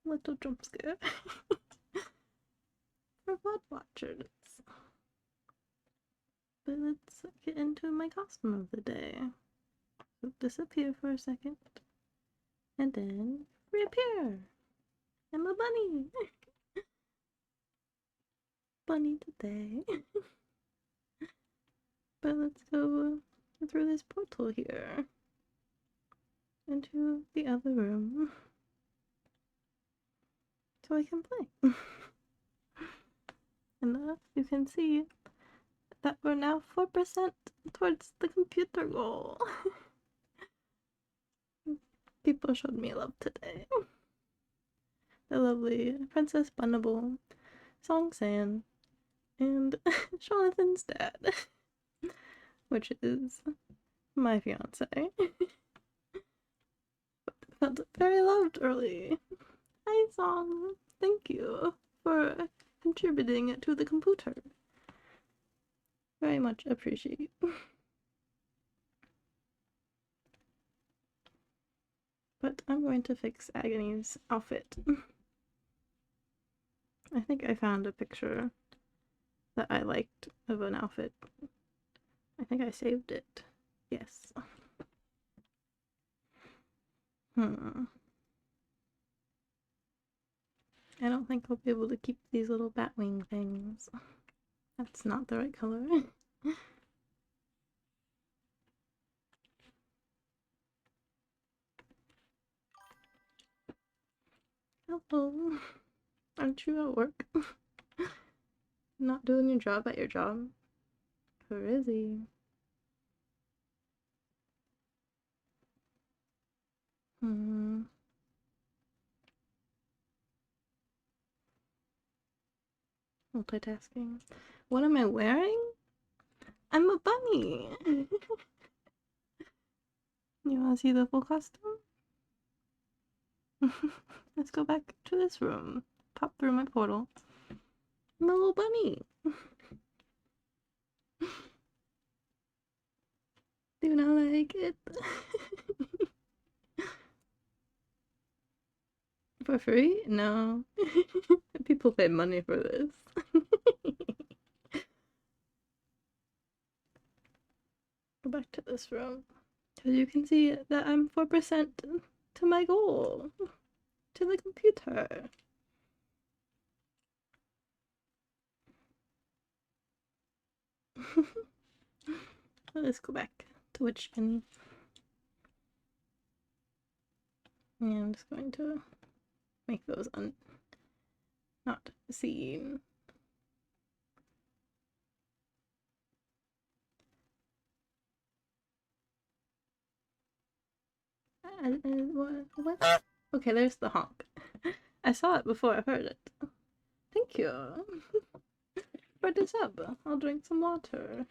Little jump scare. For VOD watchers. But let's get into my costume of the day. So disappear for a second. And then reappear. I'm a bunny. Bunny today. But let's go through this portal here. Into the other room. So I can play. And you can see that we're now 4% towards the computer goal. People showed me love today. The lovely Princess Bunnable, Song San, and Jonathan's dad, which is my fiance. Felt very loved early. Hi, Song. Thank you for contributing to the computer. Very much appreciate. But I'm going to fix Agony's outfit. I think I found a picture that I liked of an outfit. I think I saved it. Yes. I don't think I'll be able to keep these little batwing things. That's not the right color. Hello. Aren't you at work? Not doing your job at your job? Where is he? Multitasking. What am I wearing? I'm a bunny! You wanna see the full costume? Let's go back to this room. Pop through my portal. I'm a little bunny! Do you not like it? For free? No. People pay money for this. Go back to this room. Because you can see that I'm 4% to my goal. To the computer. Let's go back to Witchgony. Yeah, I'm just going to make those not seen. What? Okay, there's the honk. I saw it before I heard it. Thank you. For this up, I'll drink some water.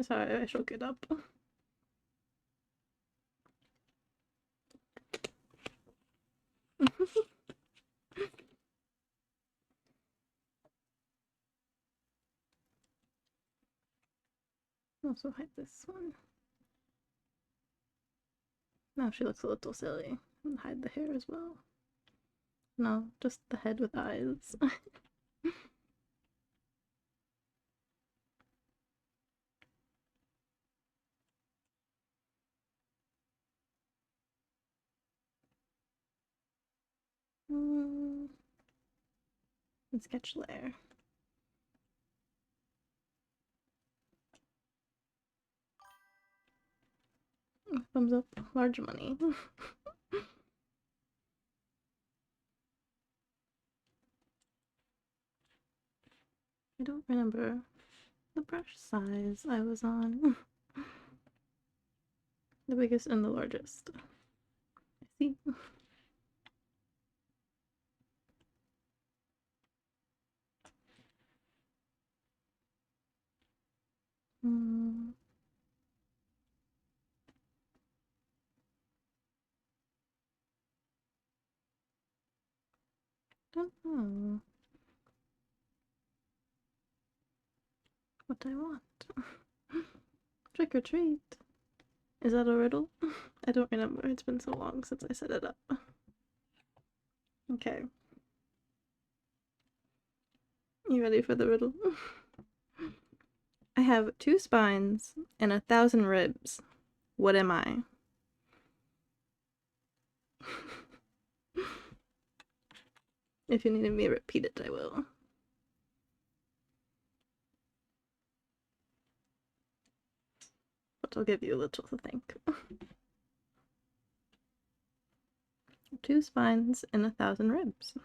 Sorry, I shook it up. Also hide this one. Now she looks a little silly. And hide the hair as well. No, just the head with eyes. And sketch layer. Thumbs up, large money. I don't remember the brush size I was on. The biggest and the largest. I see. Don't know what I want. Trick or treat. Is that a riddle? I don't remember. It's been so long since I set it up. Okay. You ready for the riddle? I have 2 spines and 1,000 ribs. What am I? If you need me to repeat it, I will. But I'll give you a little to think. 2 spines and 1,000 ribs.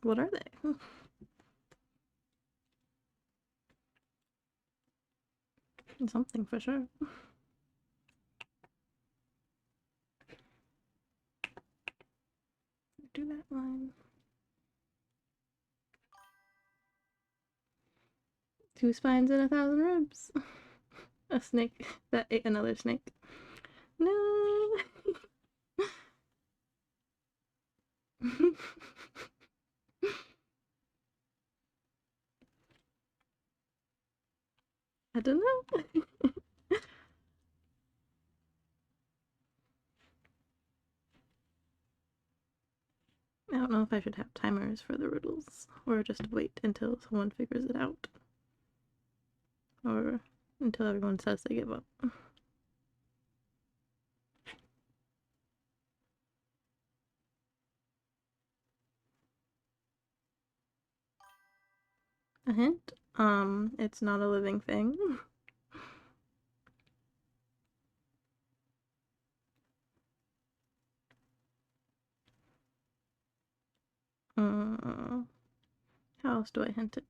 What are they? Something for sure. Do that line. 2 spines and 1,000 ribs. A snake that ate another snake. No. I don't know. I don't know if I should have timers for the riddles, or just wait until someone figures it out. Or until everyone says they give up. A hint? It's not a living thing. How else do I hint it?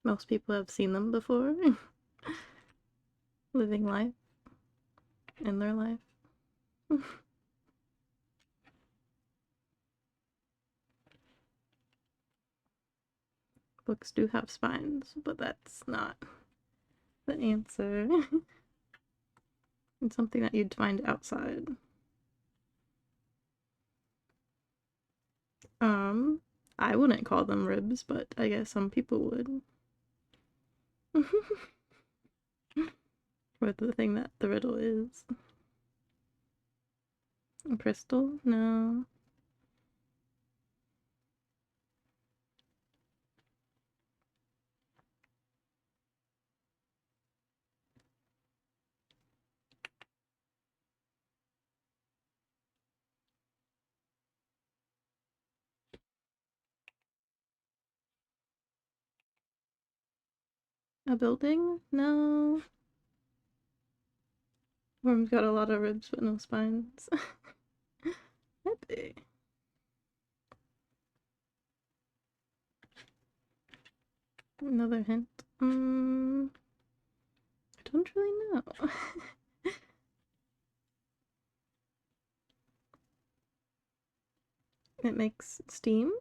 Most people have seen them before. Living life. In their life. Books do have spines, but that's not the answer. It's something that you'd find outside. I wouldn't call them ribs, but I guess some people would. For the thing that the riddle is. A crystal? No. A building? No. Worm's got a lot of ribs but no spines. Maybe. Another hint. I don't really know. It makes steam?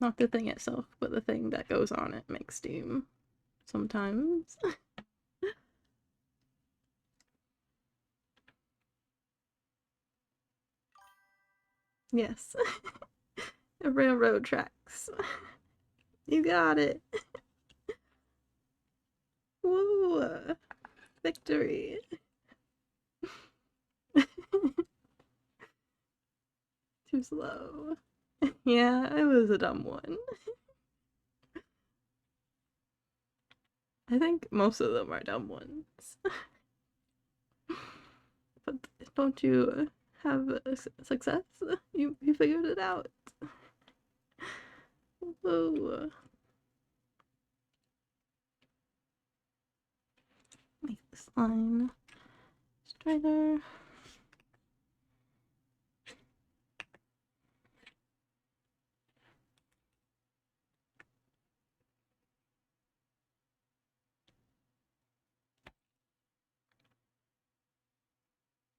Not the thing itself, but the thing that goes on it makes steam. Sometimes. Yes. Railroad tracks. You got it. Woo! Victory. Too slow. Yeah, it was a dumb one. I think most of them are dumb ones. But don't you have a success? You figured it out. Whoa. Make this line straighter.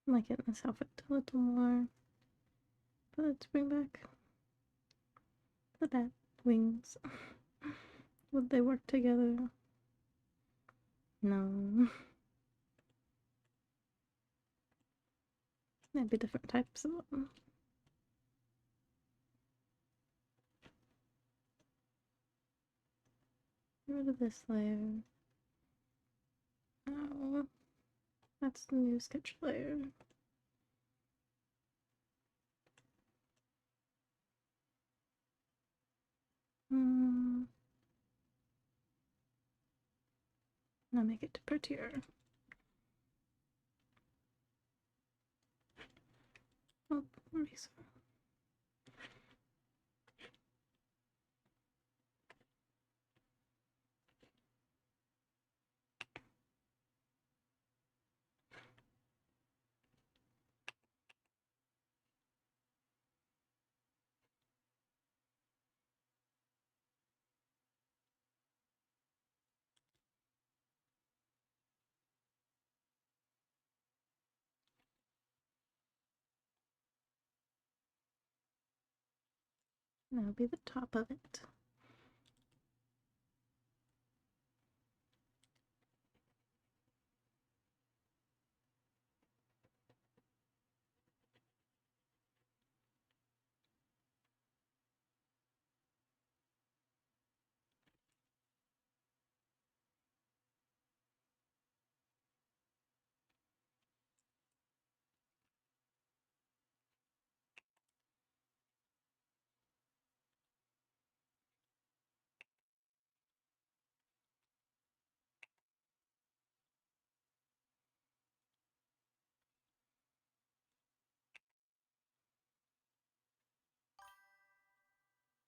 I'm liking this outfit a little more. But let's bring back the bat wings. Would they work together? No. There'd be different types of them. Get rid of this layer. Oh, that's the new sketch layer. Now make it prettier. Oh, eraser. That'll be the top of it.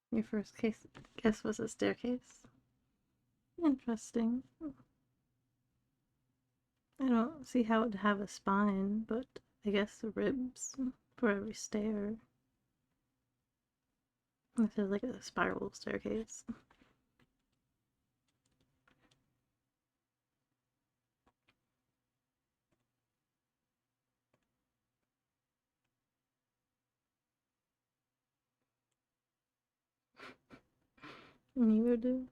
Your first guess was a staircase. Interesting. I don't see how it'd have a spine, but I guess the ribs for every stair. This is like a spiral staircase. Neither do.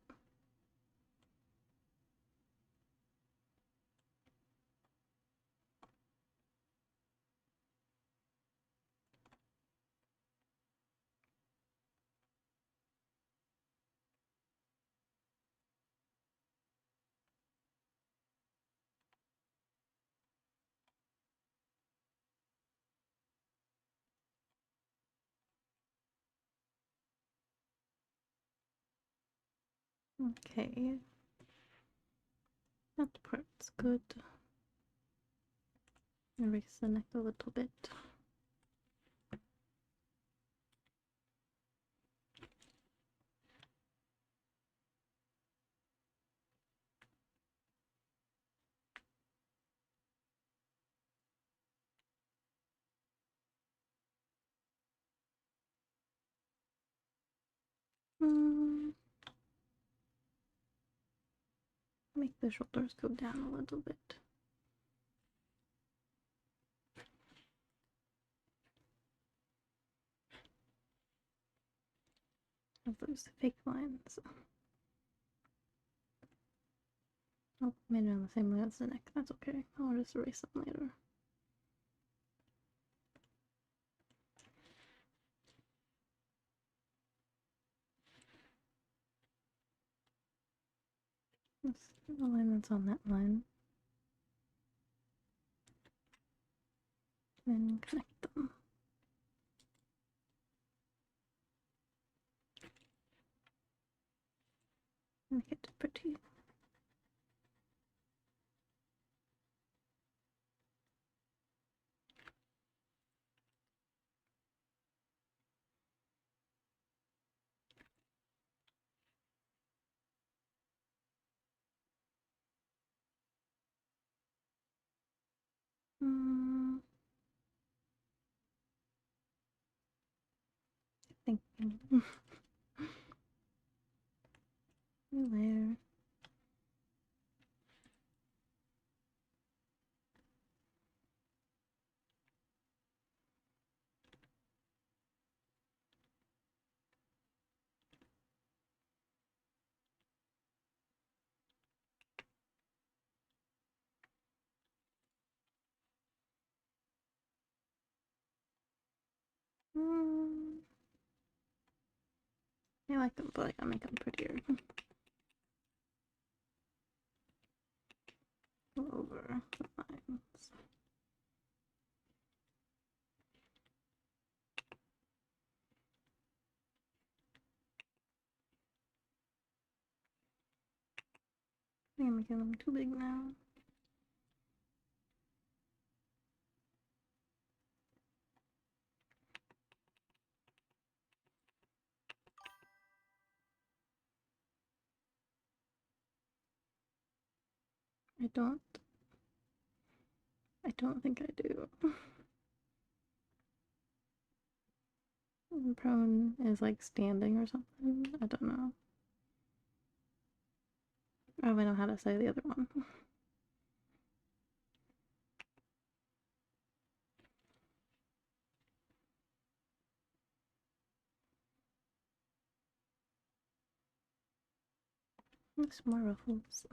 Okay. That part's good. Erase the neck a little bit. Make the shoulders go down a little bit. Of those fake lines. Oh, made it on the same way as the neck. That's okay. I'll just erase them later. Let's do the line that's on that line. And connect them. Make it pretty. I think new layer. I like them, but I gotta make them prettier. Oh. I'm making them too big now. I don't think I do. Prone is like standing or something. I don't know. Oh, I know how to say the other one. Some more ruffles.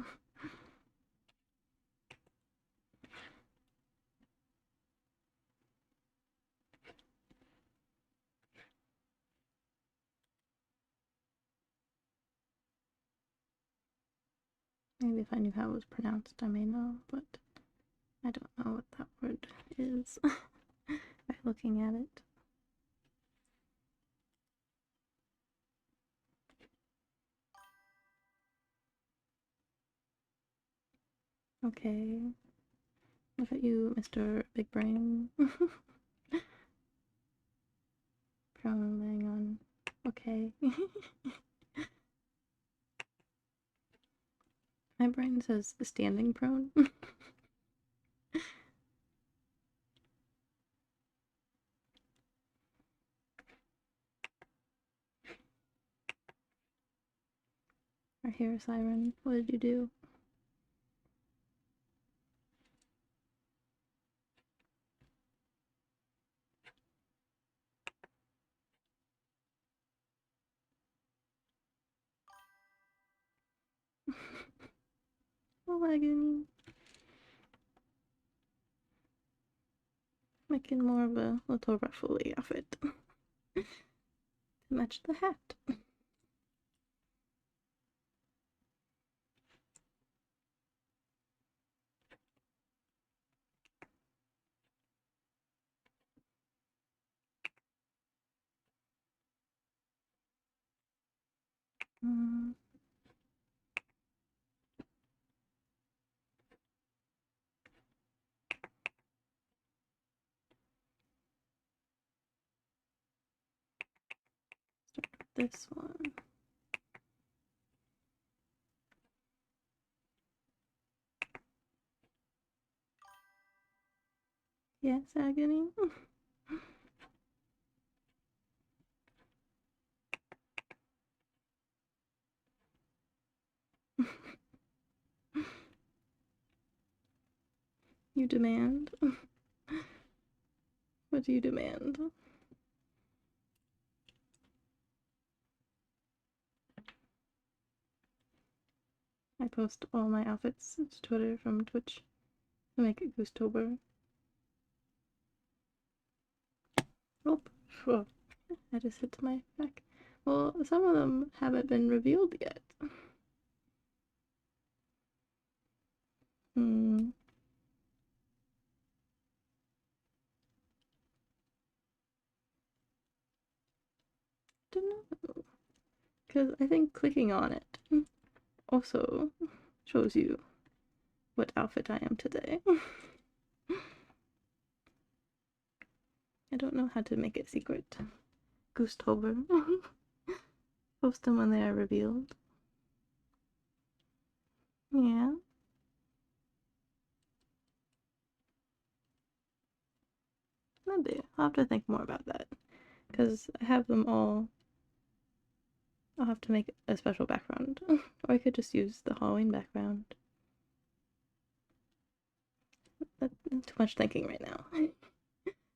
Maybe if I knew how it was pronounced, I may know, but I don't know what that word is by looking at it. Okay. Look at you, Mr. Big Brain. Prone laying on. Okay. My brain says standing prone. I hear a siren. What did you do? Oh my goodness. Making more of a little ruffly outfit to match the hat. Mm. Start with this one. Yes, agony. You demand? What do you demand? I post all my outfits to Twitter from Twitch to make it Goosetober. Oh, I just hit my back. Well, some of them haven't been revealed yet. Don't know. Because I think clicking on it also shows you what outfit I am today. I don't know how to make it secret. Goosetober. Post them when they are revealed. Yeah. Maybe. I'll have to think more about that. Because I have them all. I'll have to make a special background. Or I could just use the Halloween background. That's too much thinking right now.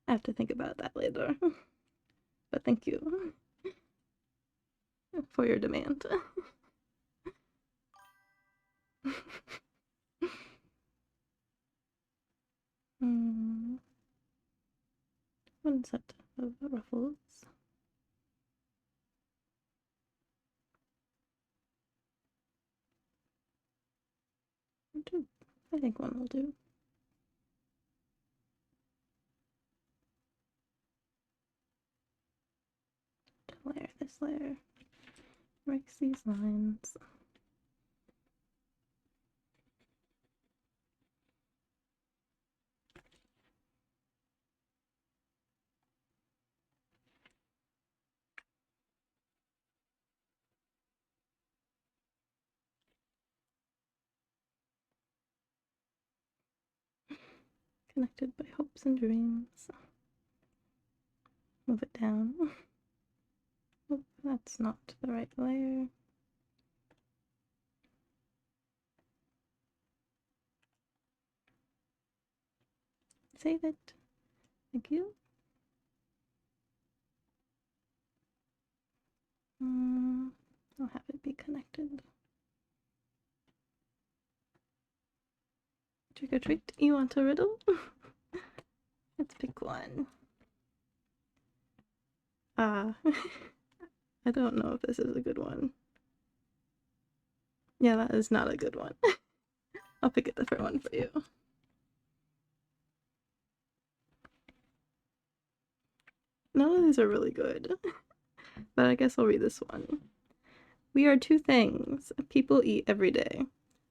I have to think about that later. But thank you for your demand. One set of ruffles. Two. I think one will do. Layer this layer. Breaks these lines. connected by hopes and dreams. Move it down. Oh, that's not the right layer. Save it. Thank you. I'll have it be connected. Trick or treat. You want a riddle? Let's pick one. I don't know if this is a good one. Yeah, that is not a good one. I'll pick a different one for you. None of these are really good, but I guess I'll read this one. We are two things people eat every day,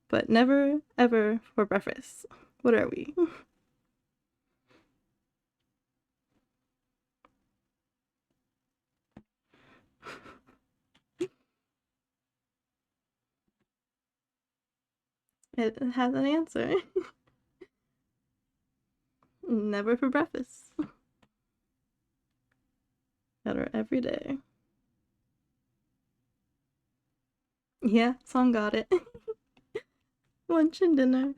but never ever for breakfast. What are we? It has an answer. Never for breakfast. Better every day. Yeah, song got it. Lunch and dinner.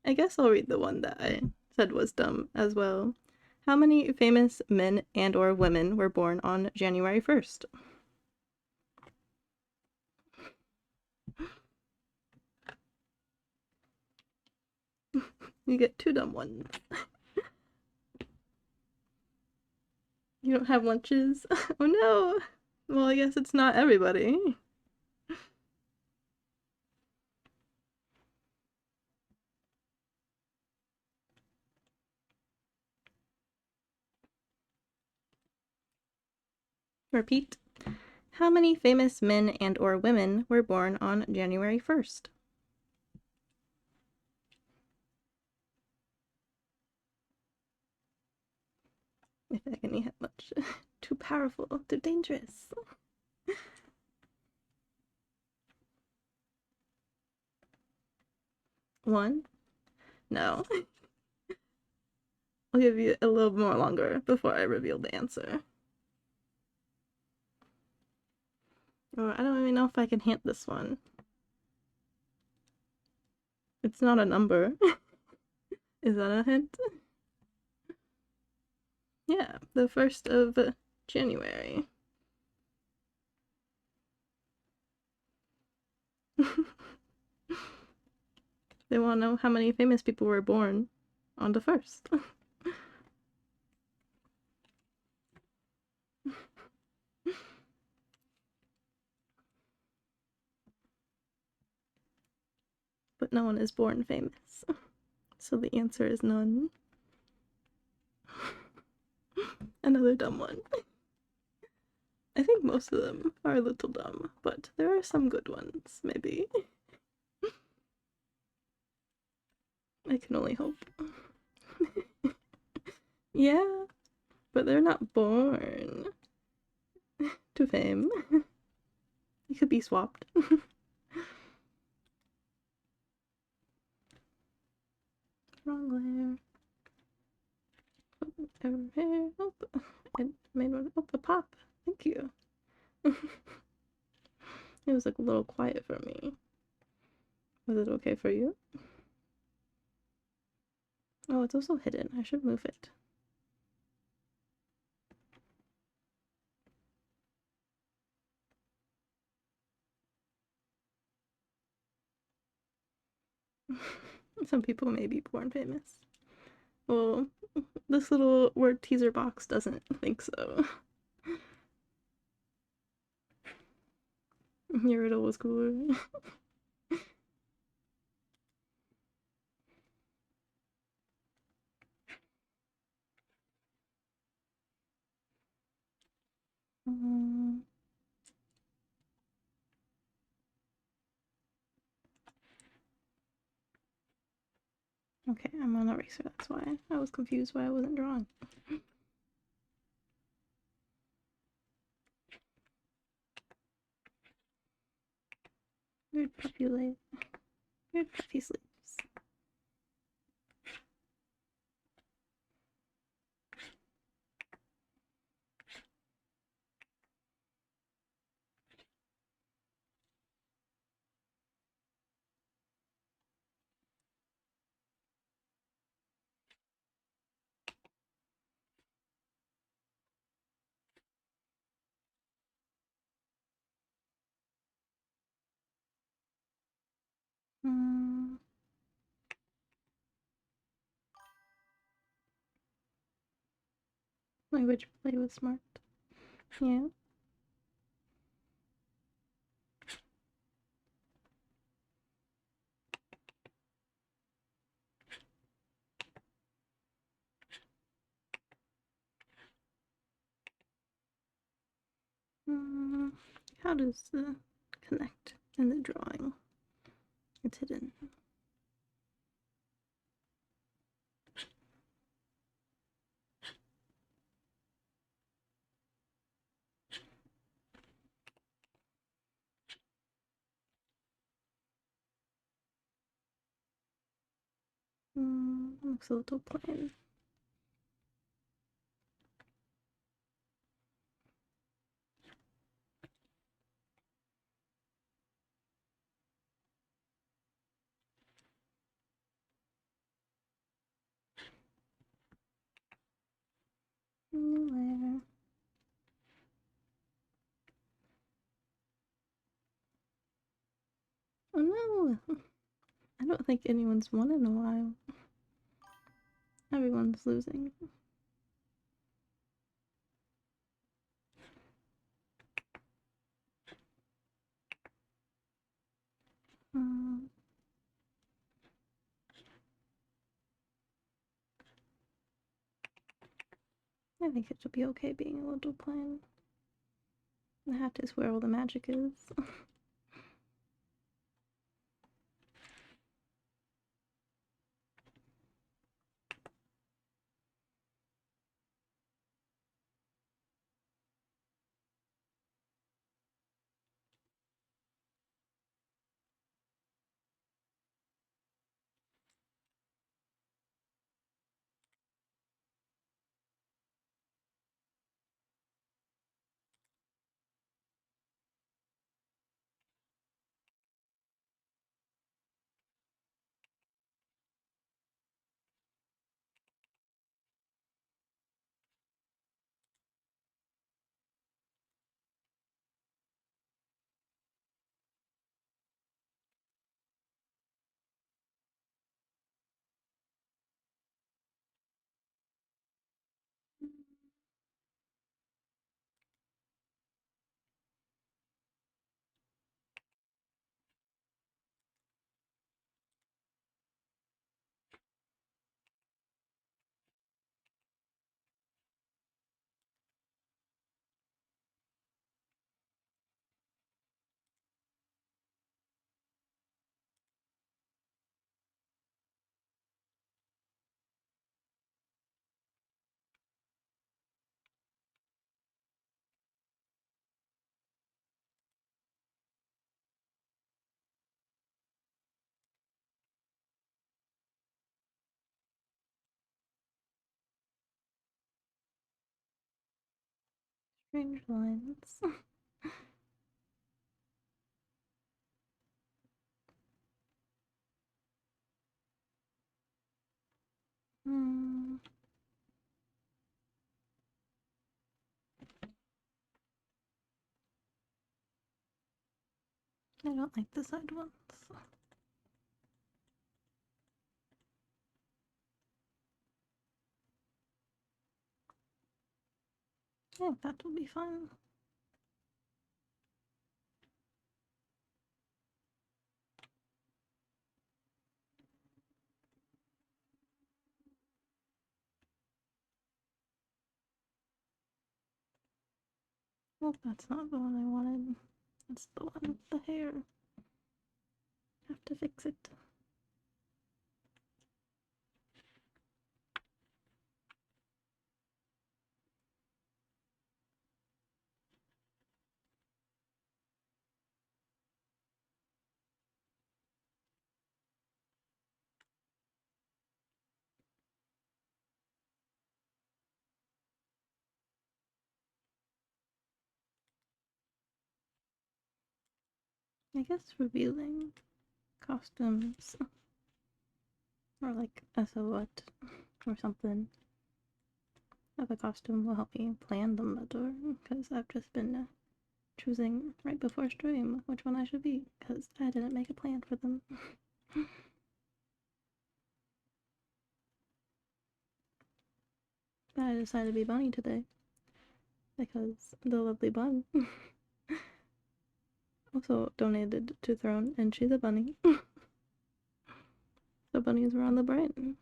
I guess I'll read the one that I said was dumb as well. How many famous men and or women were born on January 1st? You get two dumb ones. You don't have lunches? Oh no! Well, I guess it's not everybody. Repeat. How many famous men and or women were born on January 1st? If I can eat much. Too powerful, too dangerous. One? No. I'll give you a little more longer before I reveal the answer. Oh, I don't even know if I can hint this one. It's not a number. Is that a hint? Yeah, the 1st of January. They want to know how many famous people were born on the 1st. But no one is born famous. So the answer is none. Another dumb one. I think most of them are a little dumb, but there are some good ones, maybe. I can only hope. Yeah, but they're not born to fame. It could be swapped. Wrong layer. Over here. Oh, I made one. Oh, a pop. Thank you. It was like a little quiet for me. Was it okay for you? Oh, it's also hidden. I should move it. Some people may be born famous. Well, this little word teaser box doesn't think so. Your riddle was cooler. Okay, I'm on eraser, that's why. I was confused why I wasn't drawing. Weird puppy sleeves. Language play was smart. Yeah. How does the connect in the drawing? It's hidden. Looks a little plain. New layer. Oh no! I don't think anyone's won in a while. Everyone's losing. I think it should be okay being a little plain. The hat is where all the magic is. Strange lines. I don't like the side ones. I think that will be fun. Well, that's not the one I wanted. That's the one with the hair. Have to fix it. I guess revealing costumes or like a silhouette or something of a costume will help me plan them better because I've just been choosing right before stream which one I should be because I didn't make a plan for them. decided to be bunny today. Because the lovely bun also donated to Throne, and she's a bunny. So bunnies were on the brain.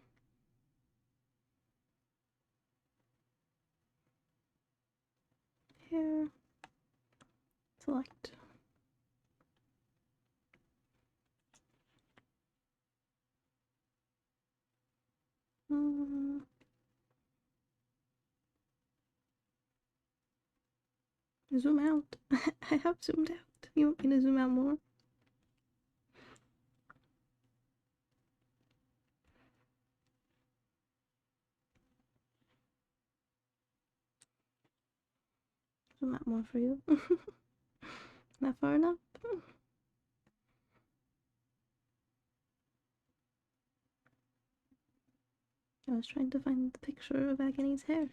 Here. Select. Zoom out. I have zoomed out. You want me to zoom out more? Zoom out more for you. Not far enough? I was trying to find the picture of Agony's hair.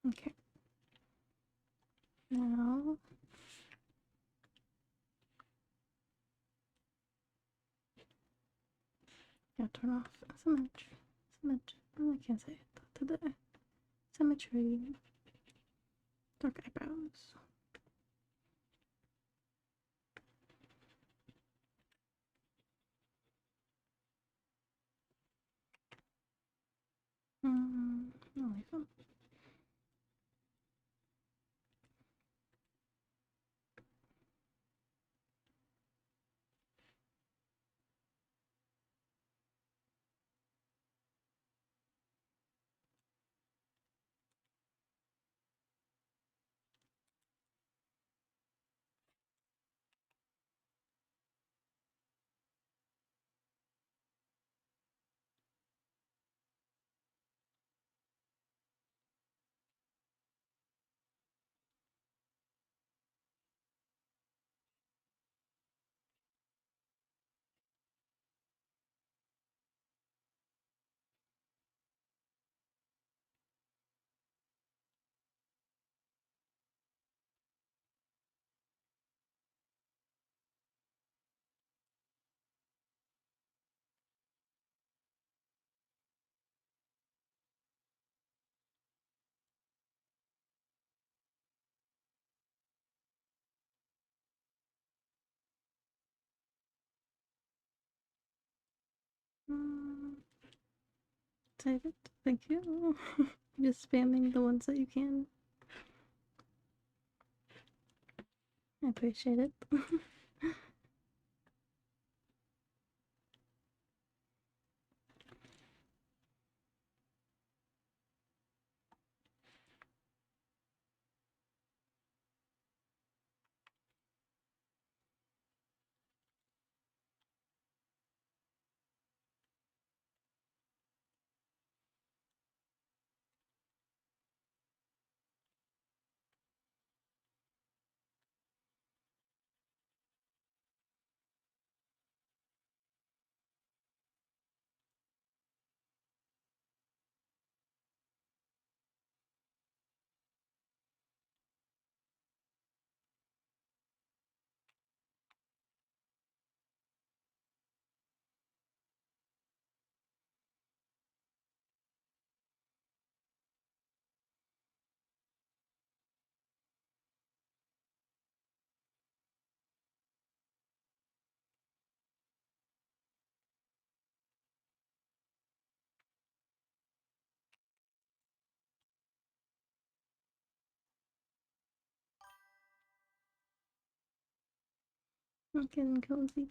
Okay. Now turn off symmetry. Oh, I can't say it today. Symmetry. Dark eyebrows. I'll leave them. Save it. Thank you. Just spamming the ones that you can. I appreciate it. I'm getting cozy.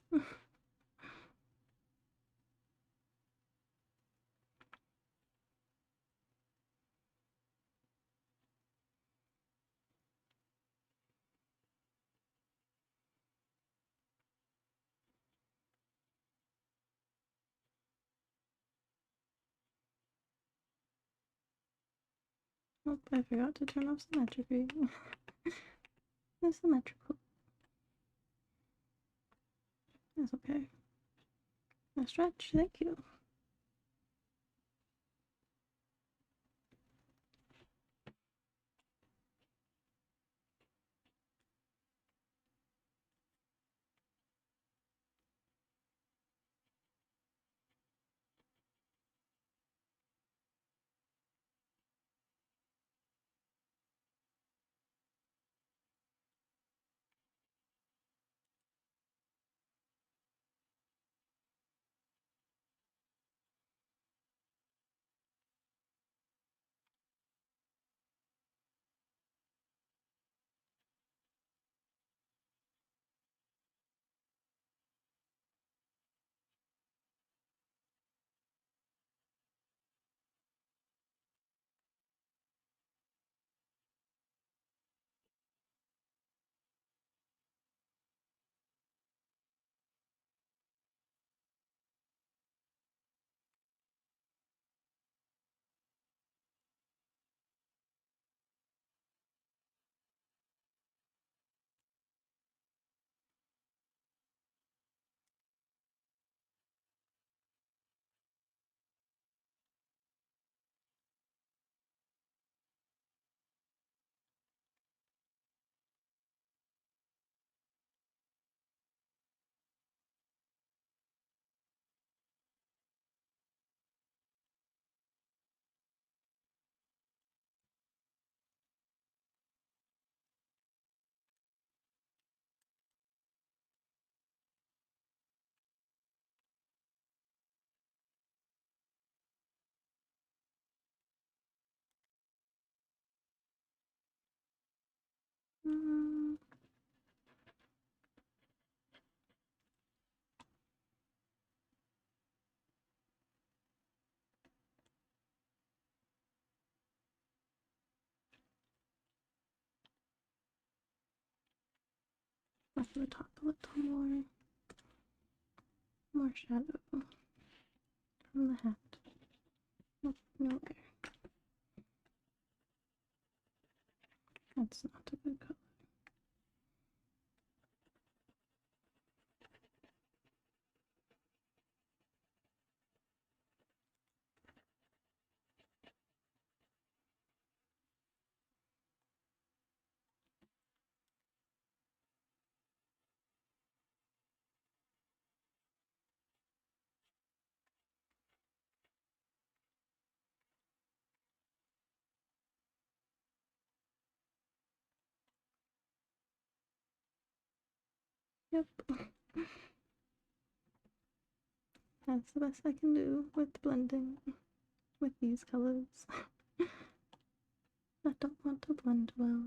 Oh, I forgot to turn off symmetry. It's symmetrical. That's okay. A stretch, thank you. I'm gonna talk a little more shadow from the hat. Nope, nowhere. That's not a good color. Yep. That's the best I can do with blending with these colors. I don't want to blend well.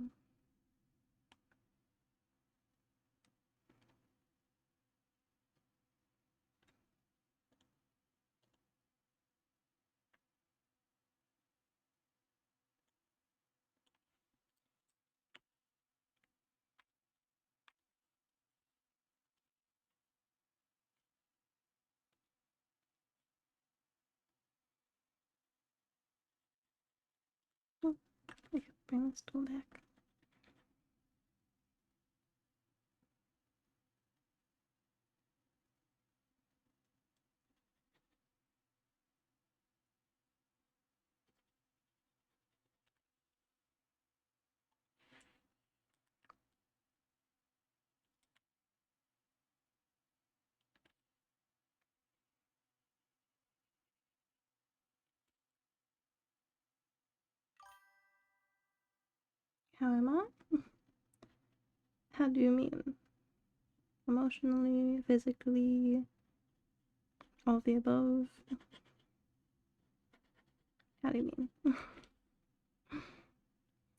Oh, I could bring this tool back. How am I? How do you mean? Emotionally, physically, all of the above? How do you mean?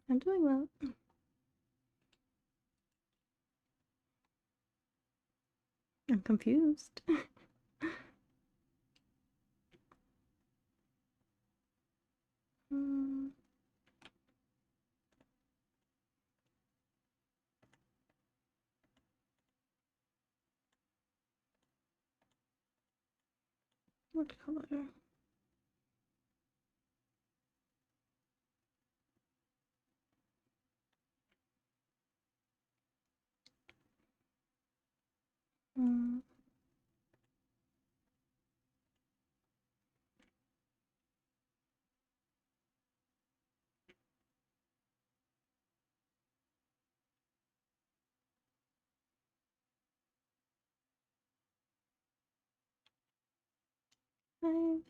I'm doing well. I'm confused. What color? Mm. I'm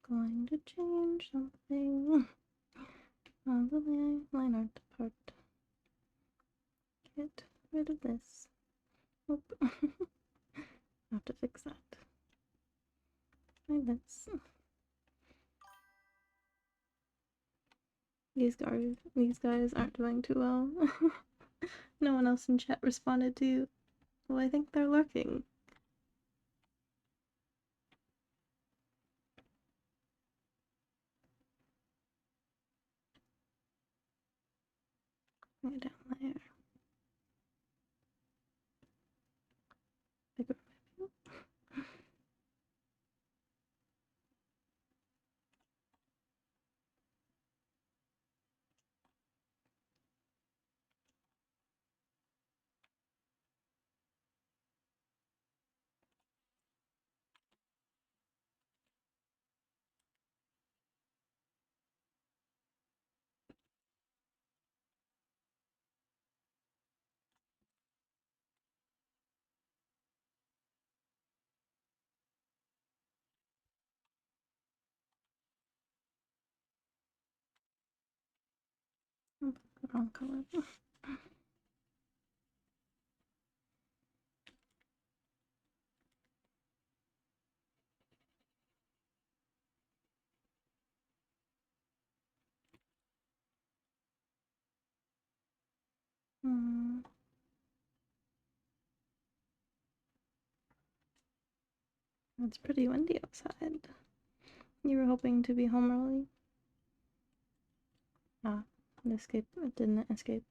going to change something on the line art part. Get rid of this. Nope. I have to fix that. Like this. These guys aren't doing too well. No one else in chat responded to you. Well, I think they're lurking. Right down there. Bigger view. Oh, the wrong color. Hmm. It's pretty windy outside. You were hoping to be home early? Ah, it didn't escape.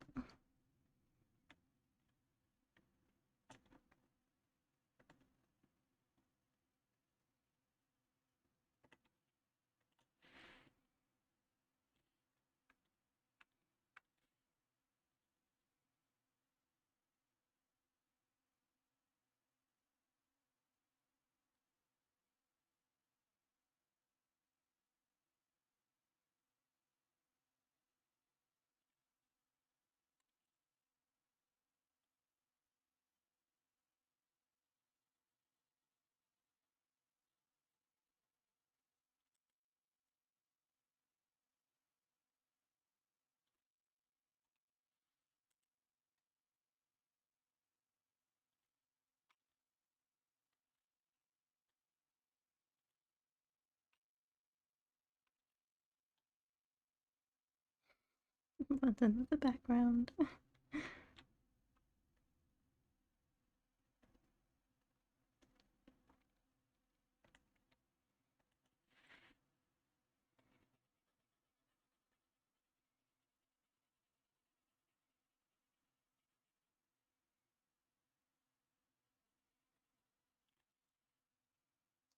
What's in the background?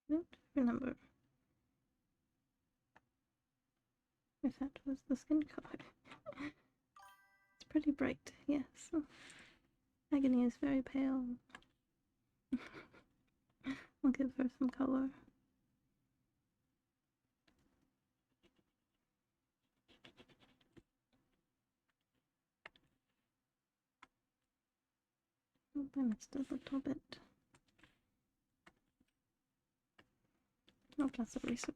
I don't remember if that was the skin color. It's pretty bright, yes. Agony is very pale. I'll give her some color. Oh, I missed a little bit. Oh, that's a eraser.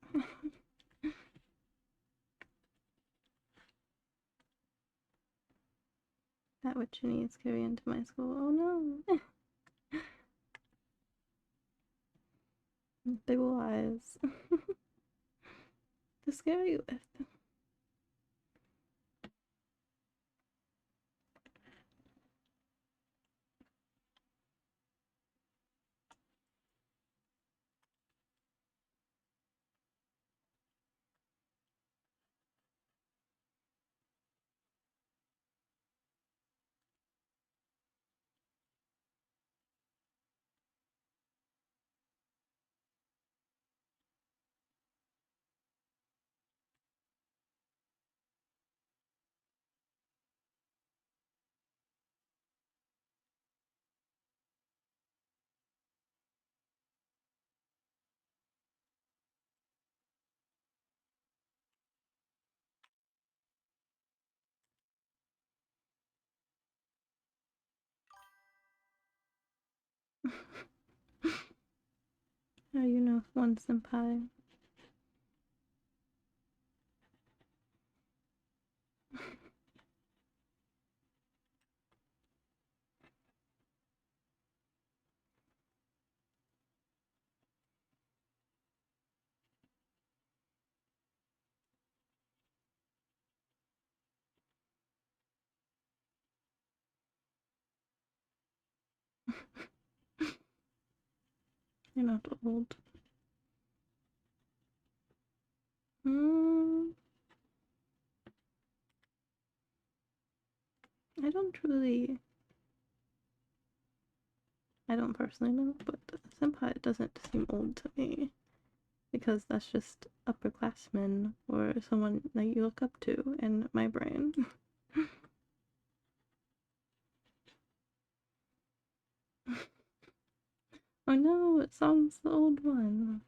That Witchgony is carrying into my school. Oh no! Big ol' eyes. To scare you with. Oh, you know, one senpai. You're not old. Hmm. I don't really. I don't personally know, but senpai doesn't seem old to me. Because that's just upperclassmen or someone that you look up to in my brain. Oh no, it sounds the old one.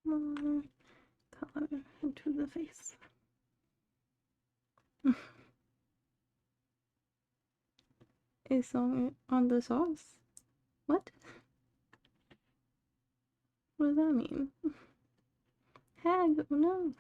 More color into the face. A song on the sauce? What? What does that mean? Hag, oh no.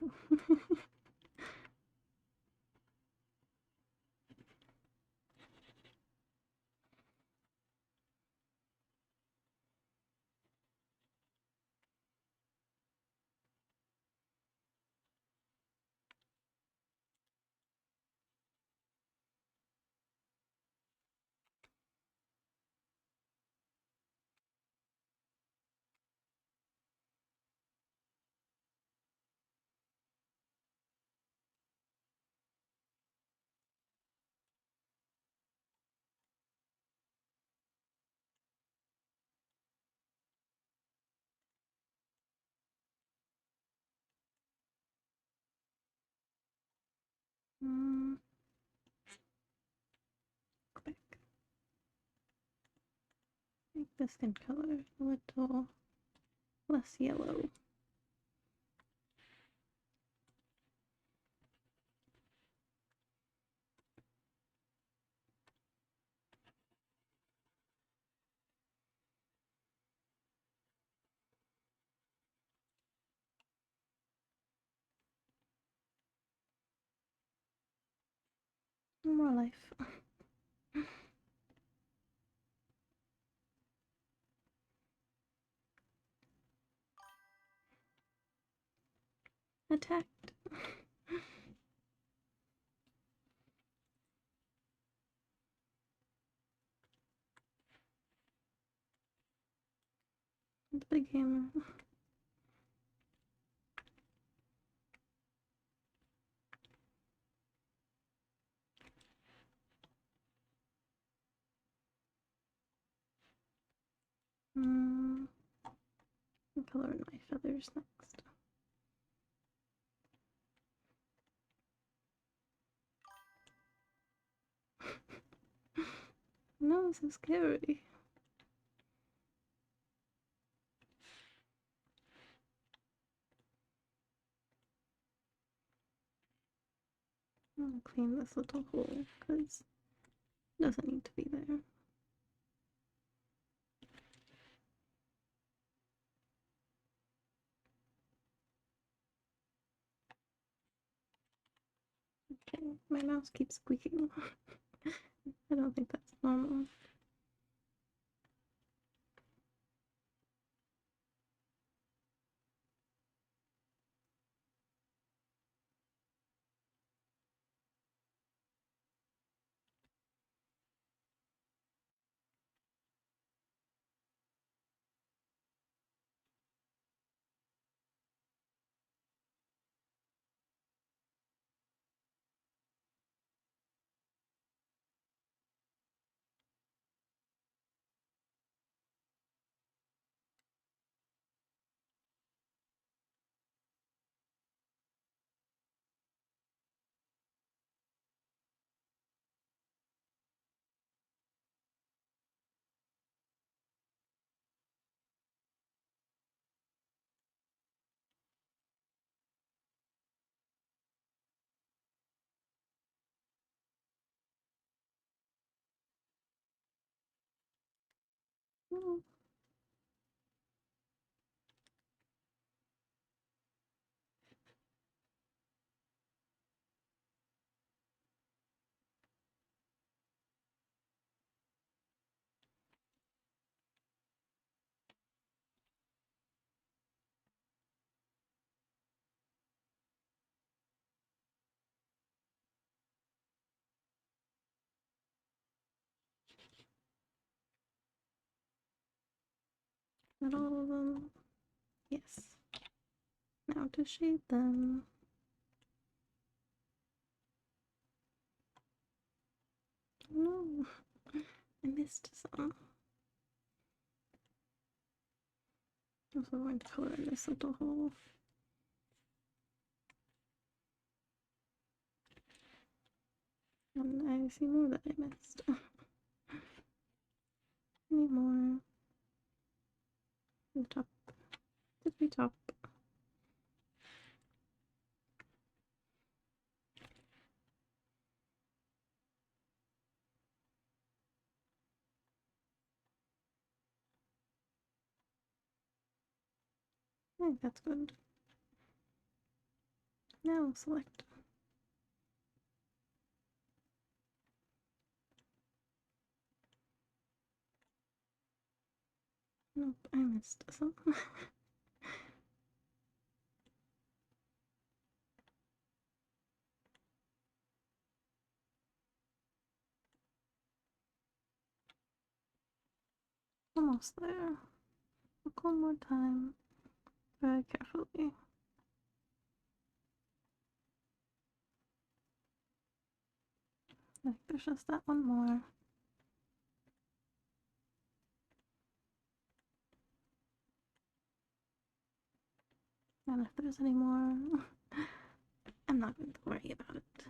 Go back. Make the skin color a little less yellow. More life. Attacked. The big hammer. Color in my feathers next. No, so scary. I'm gonna clean this little hole because it doesn't need to be there. Okay, my mouse keeps squeaking. I don't think that's normal. No. Not all of them. Yes. Now to shade them. No, I missed some. I'm also going to color in this little hole. And I see more that I missed. Any more? The top. Tippy top. I think that's good. Now select. Nope, I missed some. Almost there. Look one more time. Very carefully. I think there's just that one more. And if there's any more, I'm not going to worry about it.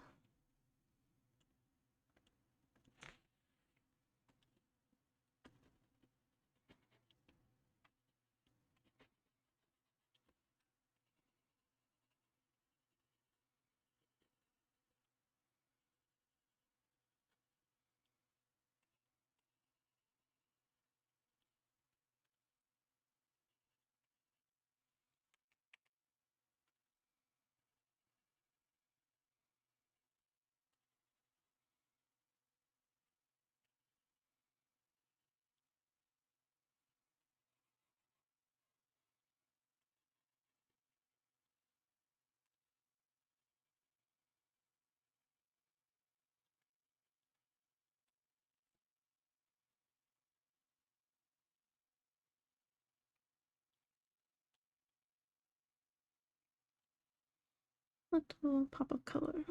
Little pop of color.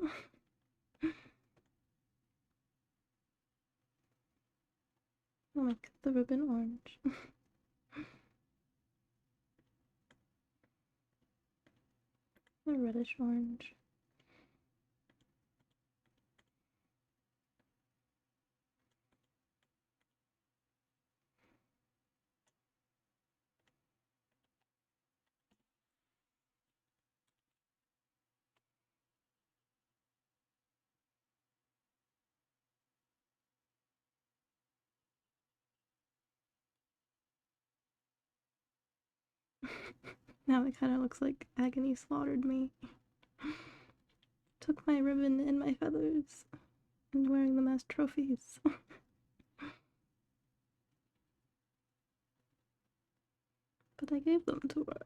I'll make the ribbon orange. A reddish orange. Now it kind of looks like Agony slaughtered me. Took my ribbon and my feathers, and wearing them as trophies. But I gave them to her.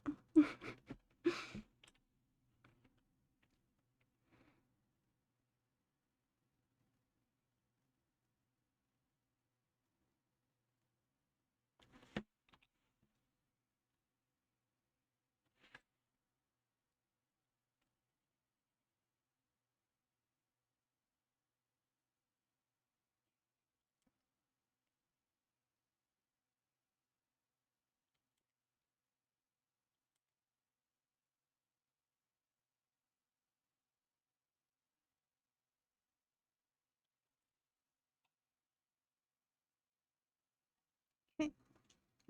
Okay,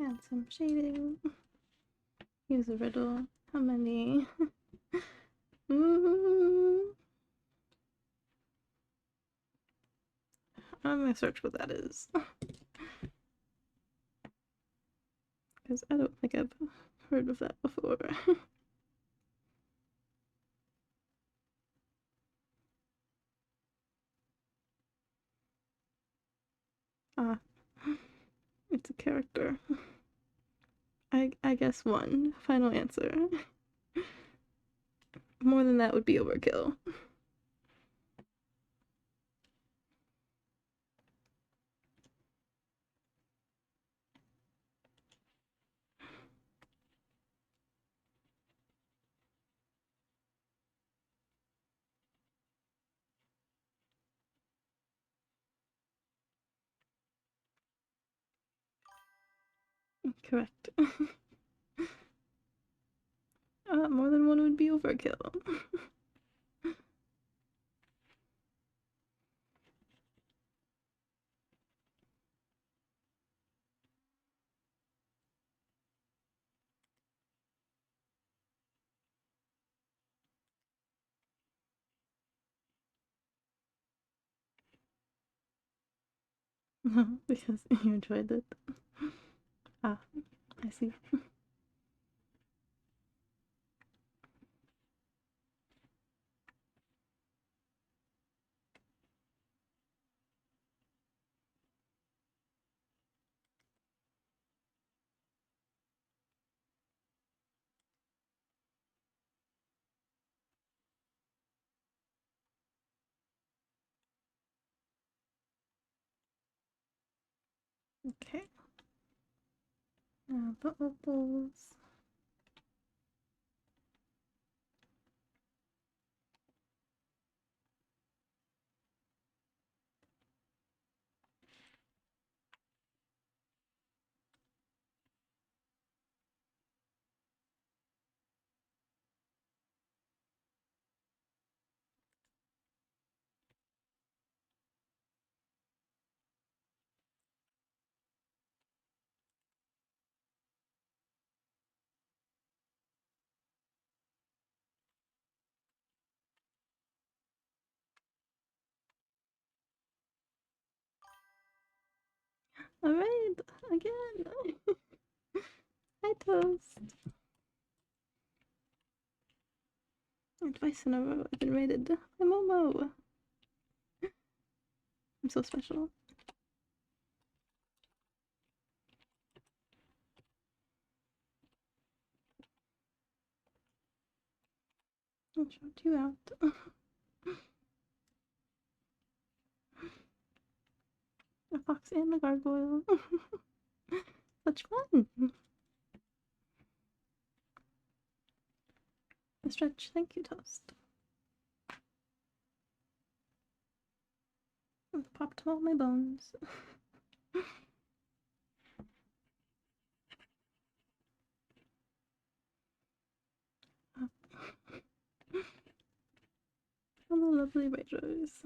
add some shading. Use a riddle. How many? I'm gonna search what that is. Because I don't think I've heard of that before. Ah, it's a character. I guess one. Final answer. More than that would be overkill. Correct. More than one would be overkill. No, because you enjoyed it. Ah, I see. Okay. Now the opals. Alright, again. Hi, Toast. Twice in a row I've been rated. I'm Momo. I'm so special. I'll shout you out. A fox and a gargoyle. Such fun. A stretch. Thank you, Toast. Popped all my bones. Oh, the lovely red rose.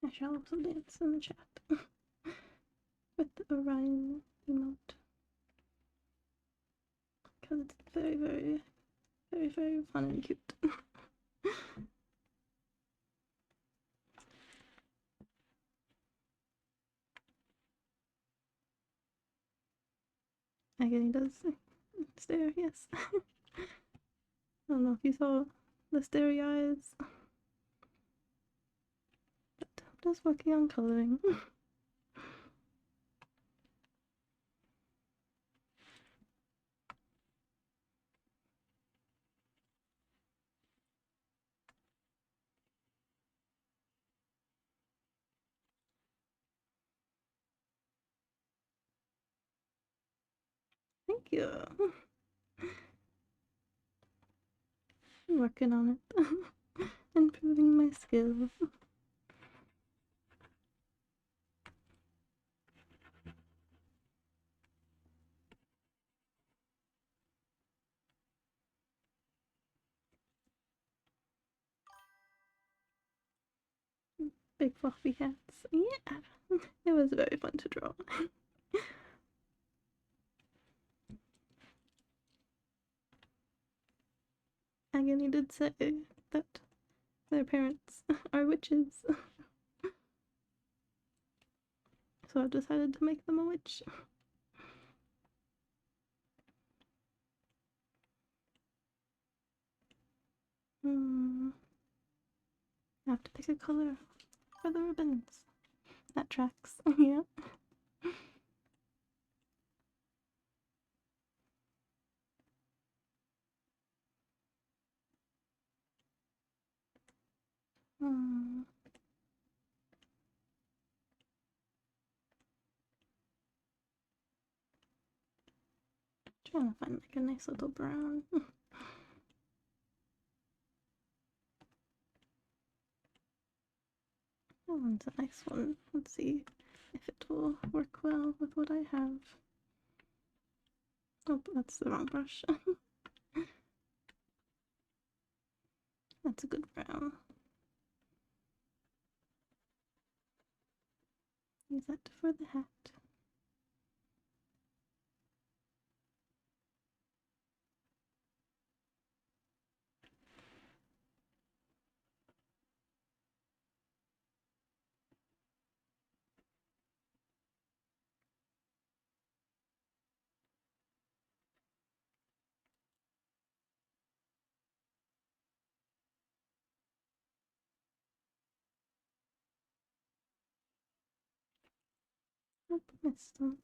I shall also dance in the chat with the Orion emote because it's very, very, very, very fun and cute. Again, he does stare, yes. I don't know if you saw the starey eyes, but I'm just working on coloring. Thank you. I'm working on it. Improving my skills. Big fluffy hats. Yeah, it was very fun to draw. Agony did say that their parents are witches, so I decided to make them a witch. I have to pick a color for the ribbons. That tracks, yeah. Trying to find like a nice little brown. That one's a nice one. Let's see if it will work well with what I have. Oh, that's the wrong brush. That's a good brown. Use that for the hat. Oh, missed them.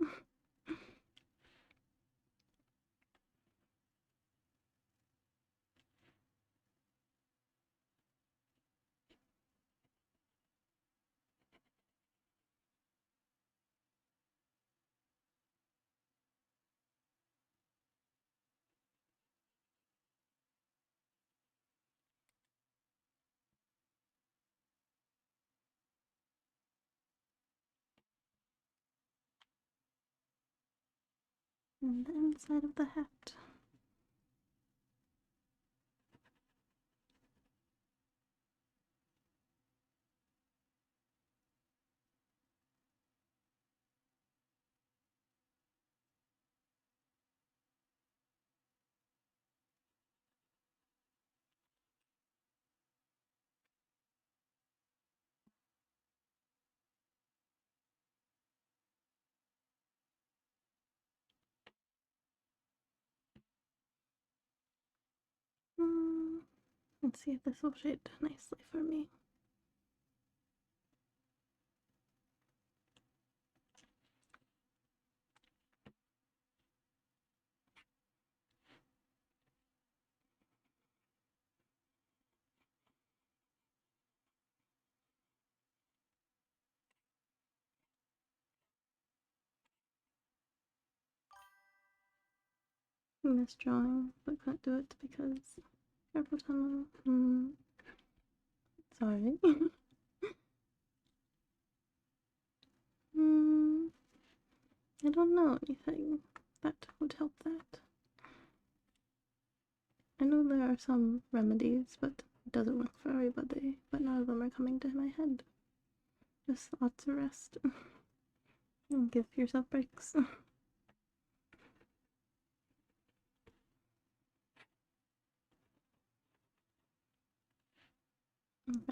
And the inside of the hat. Let's see if this will shade nicely for me. Miss drawing, but couldn't do it because carpal tunnel. Sorry. I don't know anything that would help that. I know there are some remedies, but it doesn't work for everybody, but none of them are coming to my head. Just lots of rest. And give yourself breaks.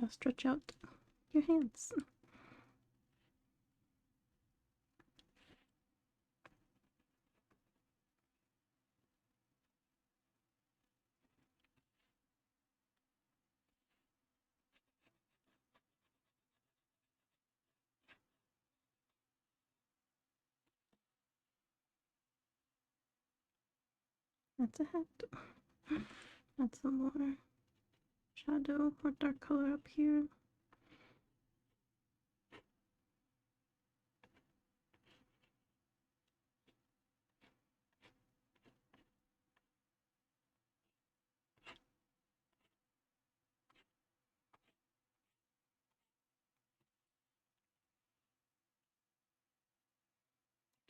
Now stretch out your hands. That's a hat. Add some more shadow or dark color up here.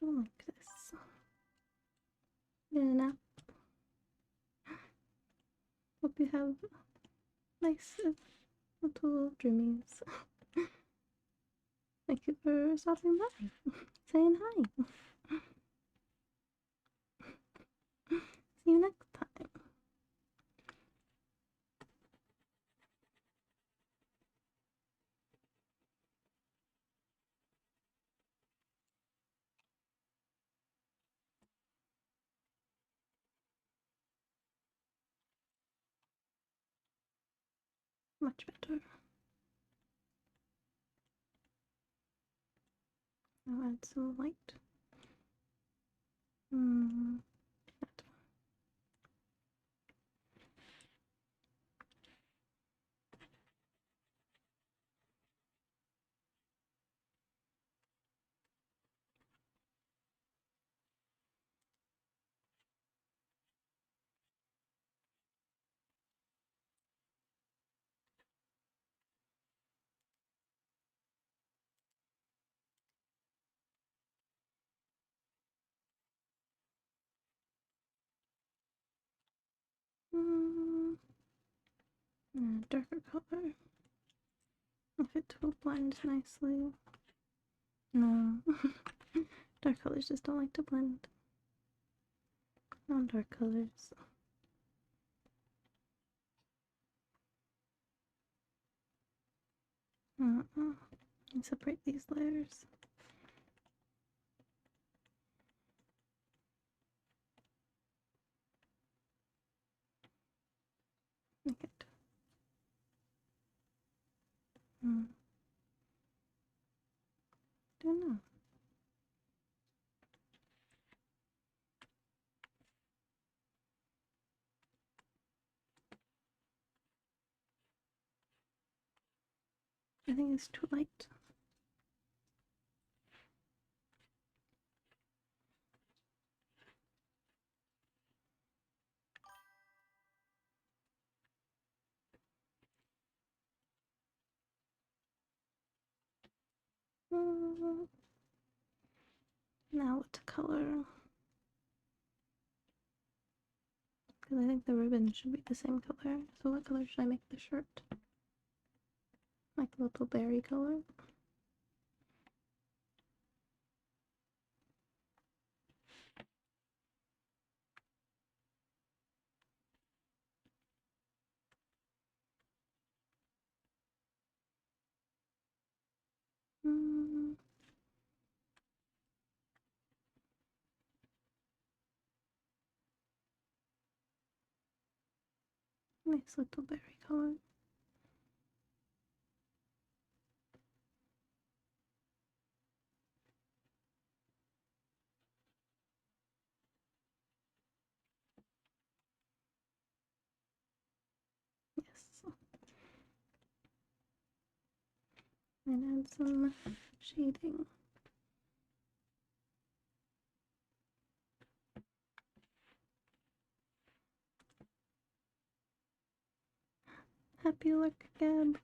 Don't like this. Get a nap. Hope you have nice little dreamies. Thank you for stopping by. Saying hi. See you next time. Much better. I'll add some light. That one. And a darker color. If it will blend nicely. No. Dark colors just don't like to blend. Non-dark colors. And separate these layers. Okay. Don't know. I think it's too light. Now what color? Because I think the ribbon should be the same color. So what color should I make the shirt? Like a little berry color? Nice little berry color. Yes. And add some shading. Happy lurk, Gab.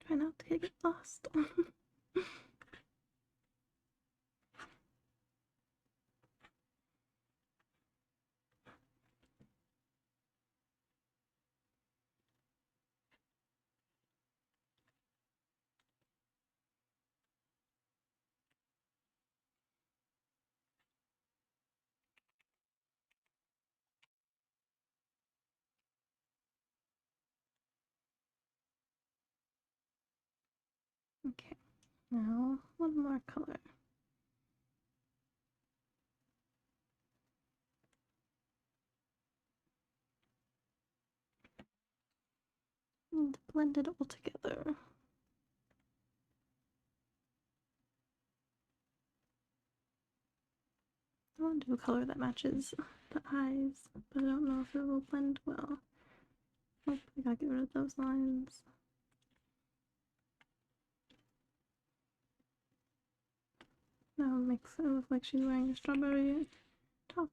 Try not to get lost. Okay, now one more color. And blend it all together. I want to do a color that matches the eyes, but I don't know if it will blend well. Oh, I gotta get rid of those lines. Now it makes it look like she's wearing a strawberry top.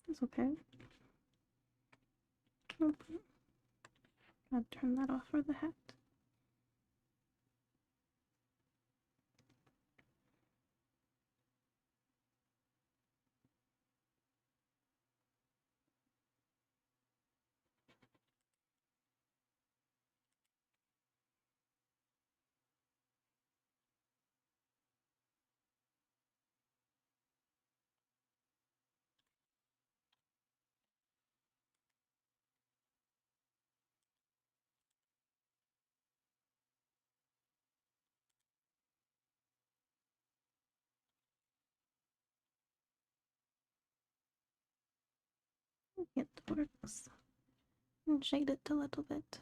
It's okay. Nope. Gotta turn that off for the hat. It works. And shade it a little bit.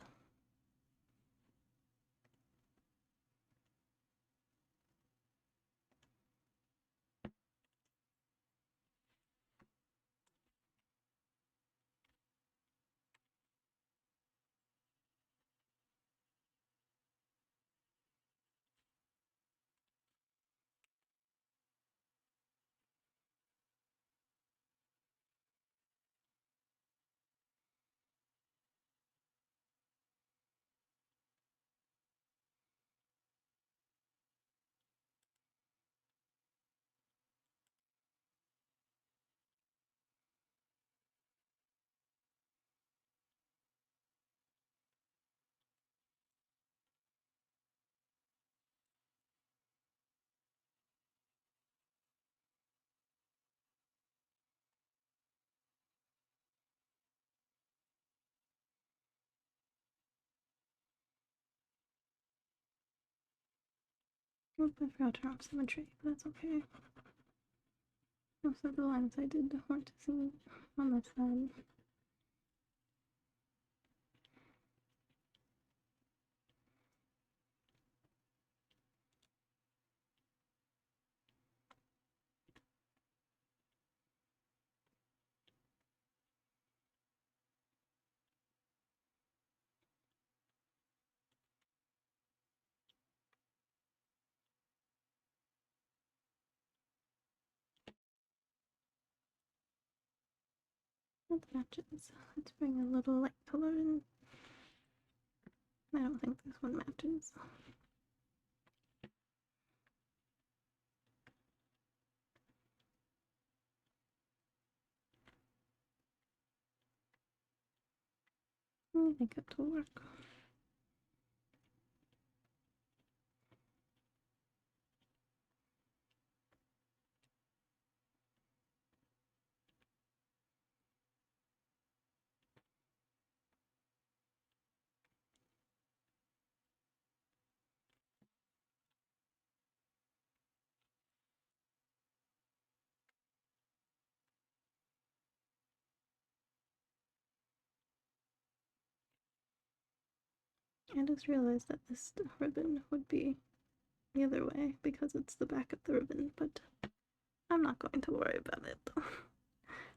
Oop, I forgot to turn off symmetry, but that's okay. Most of the lines I did weren't seen on this side. That matches. Let's bring a little light color in. I don't think this one matches. I think it will work. I just realized that this ribbon would be the other way because it's the back of the ribbon, but I'm not going to worry about it.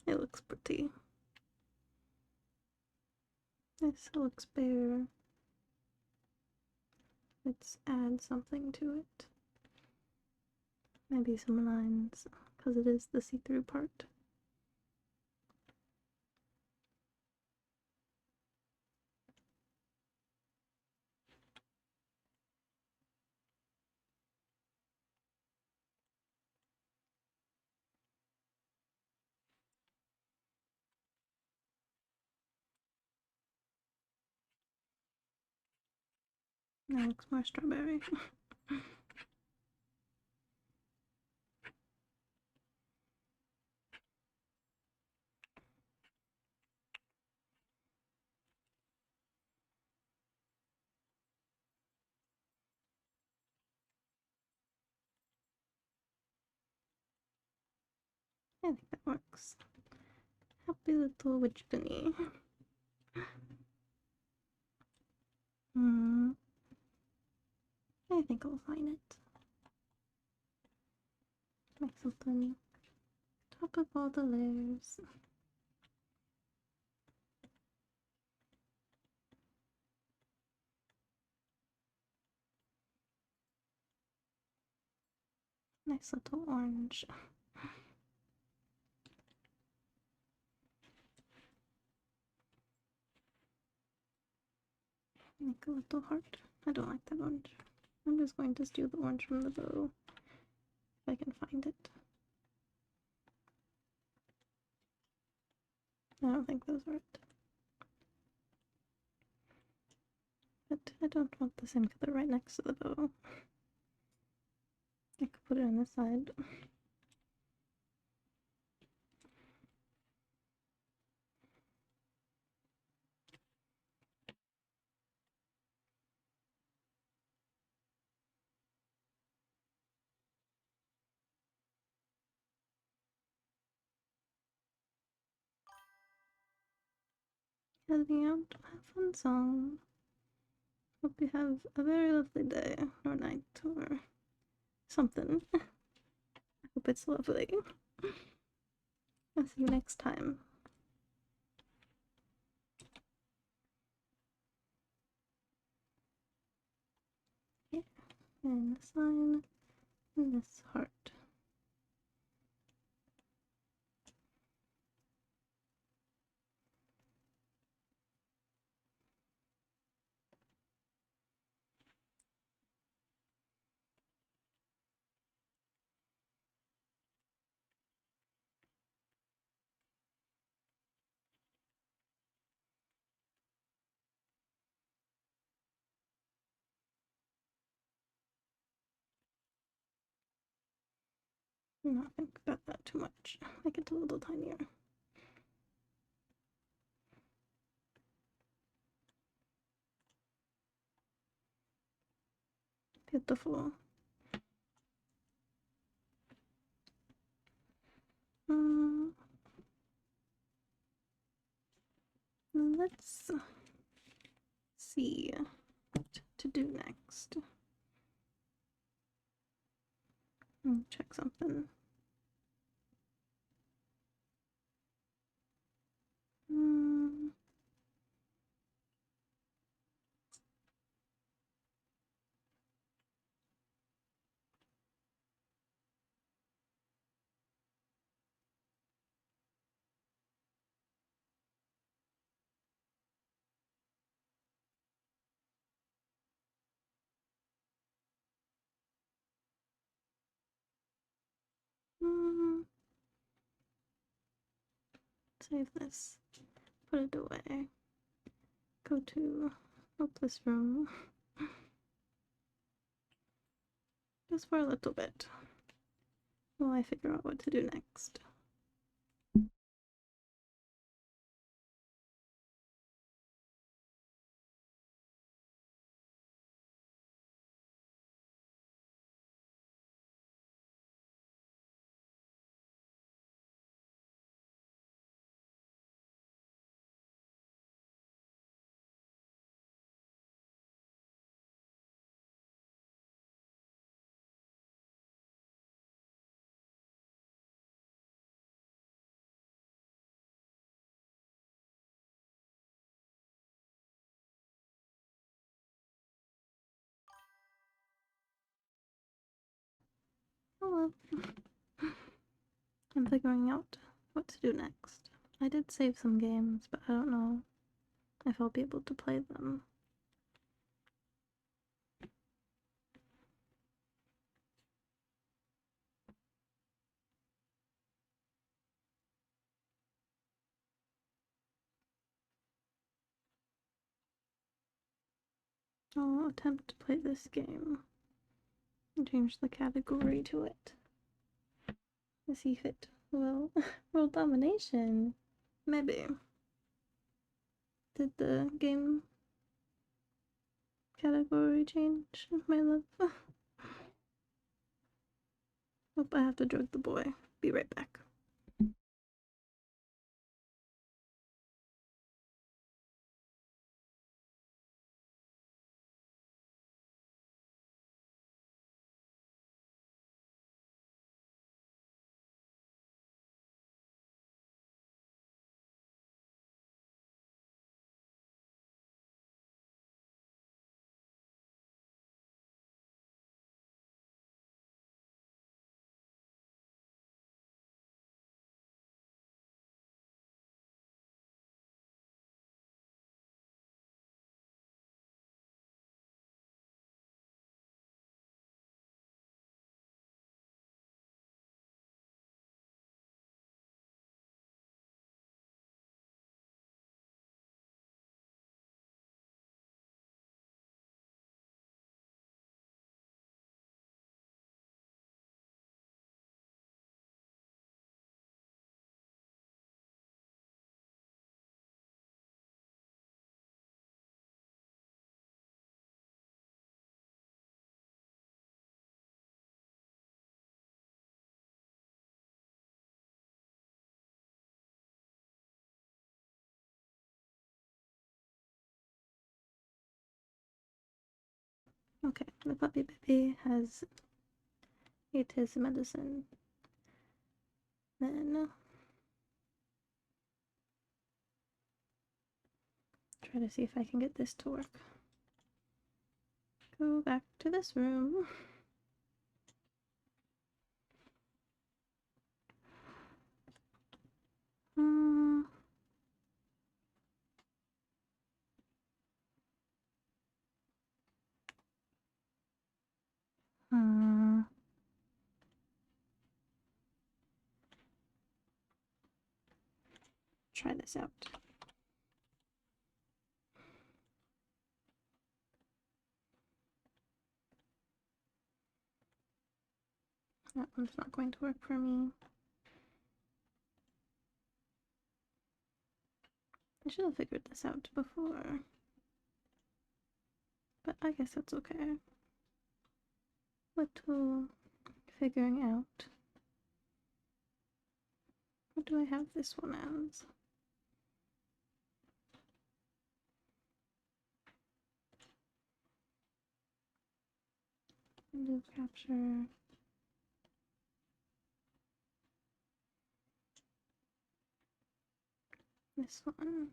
It looks pretty. This looks bare. Let's add something to it. Maybe some lines, because it is the see-through part. That looks more strawberry. I think that works. Happy little Witchgony. I think I'll find it. Make something top of all the layers. Nice little orange. Make a little heart. I don't like that orange. I'm just going to steal the orange from the bow if I can find it. I don't think those are it. But I don't want the same color right next to the bow. I could put it on the side. Heading out, have fun song. Hope you have a very lovely day or night or something. I hope it's lovely. I'll see you next time. Yeah, and the sign and this heart. I'm not think about that too much. Make it a little tinier. Beautiful. Let's see what to do next. Check something. Save this. Put it away. Go to this room. Just for a little bit. While I figure out what to do next. Oh well. I'm figuring out what to do next. I did save some games, but I don't know if I'll be able to play them. I'll attempt to play this game and change the category to it. To see if it will. World domination. Maybe. Did the game category change, my love? Oh, I have to drug the boy. Be right back. Okay, the puppy baby has ate his medicine. Then try to see if I can get this to work. Go back to this room. Try this out. That one's not going to work for me. I should have figured this out before. But I guess that's okay. Little figuring out. What do I have this one as? Do capture. This one.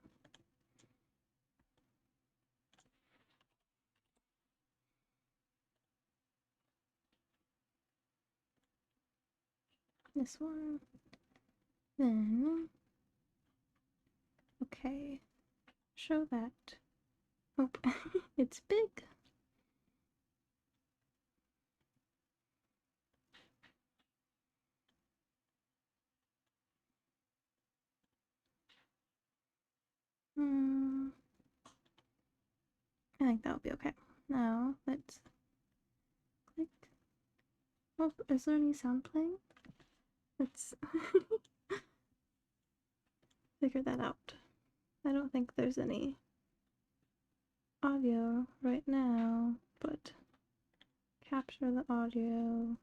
This one. Then. Okay. Show that. Oh, it's big. I think that'll be okay. Now, let's click. Oh, is there any sound playing? Let's figure that out. I don't think there's any audio right now, but capture the audio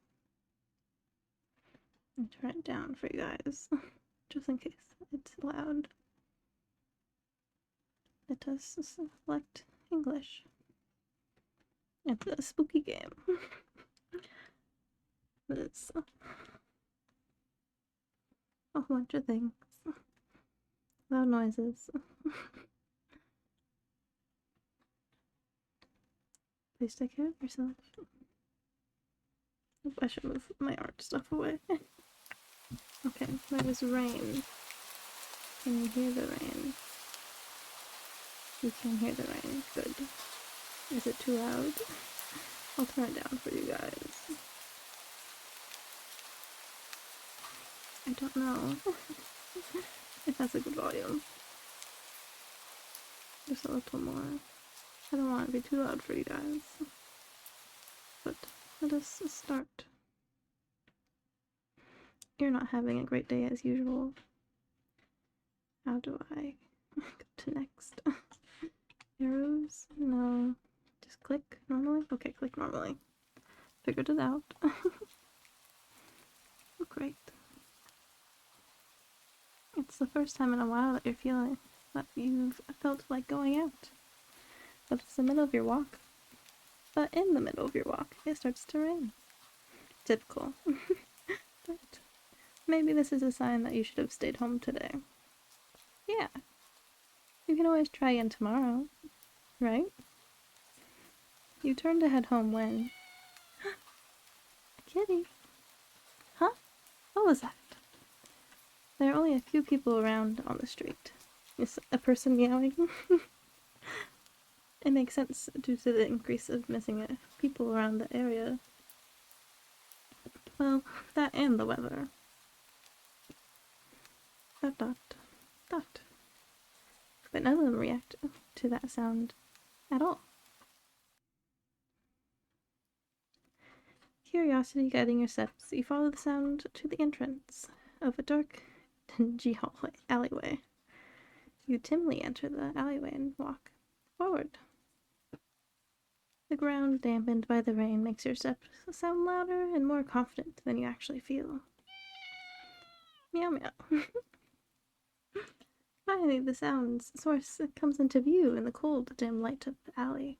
and turn it down for you guys, just in case it's loud. It does select English. It's a spooky game. But it's a whole bunch of things. Loud noises. Please take care of yourself. I should move my art stuff away. Okay, there's rain. Can you hear the rain? You can hear the rain. Good. Is it too loud? I'll turn it down for you guys. I don't know if that's a good volume. Just a little more. I don't want it to be too loud for you guys. But let us start. You're not having a great day as usual. How do I go to next? Arrows? No. Just click normally? Okay, click normally. Figured it out. Oh, great. It's the first time in a while that you're feeling that you've felt like going out. But it's the middle of your walk. But in the middle of your walk, it starts to rain. Typical. But maybe this is a sign that you should have stayed home today. Yeah. You can always try again tomorrow, right? You turn to head home when... A kitty? Huh? What was that? There are only a few people around on the street. Is a person meowing? It makes sense due to the increase of missing people around the area. Well, that and the weather. ... But none of them react to that sound at all. Curiosity guiding your steps, you follow the sound to the entrance of a dark, dingy alleyway. You timidly enter the alleyway and walk forward. The ground, dampened by the rain, makes your steps sound louder and more confident than you actually feel. Meow meow. Finally, the sound's source comes into view in the cold, dim light of the alley.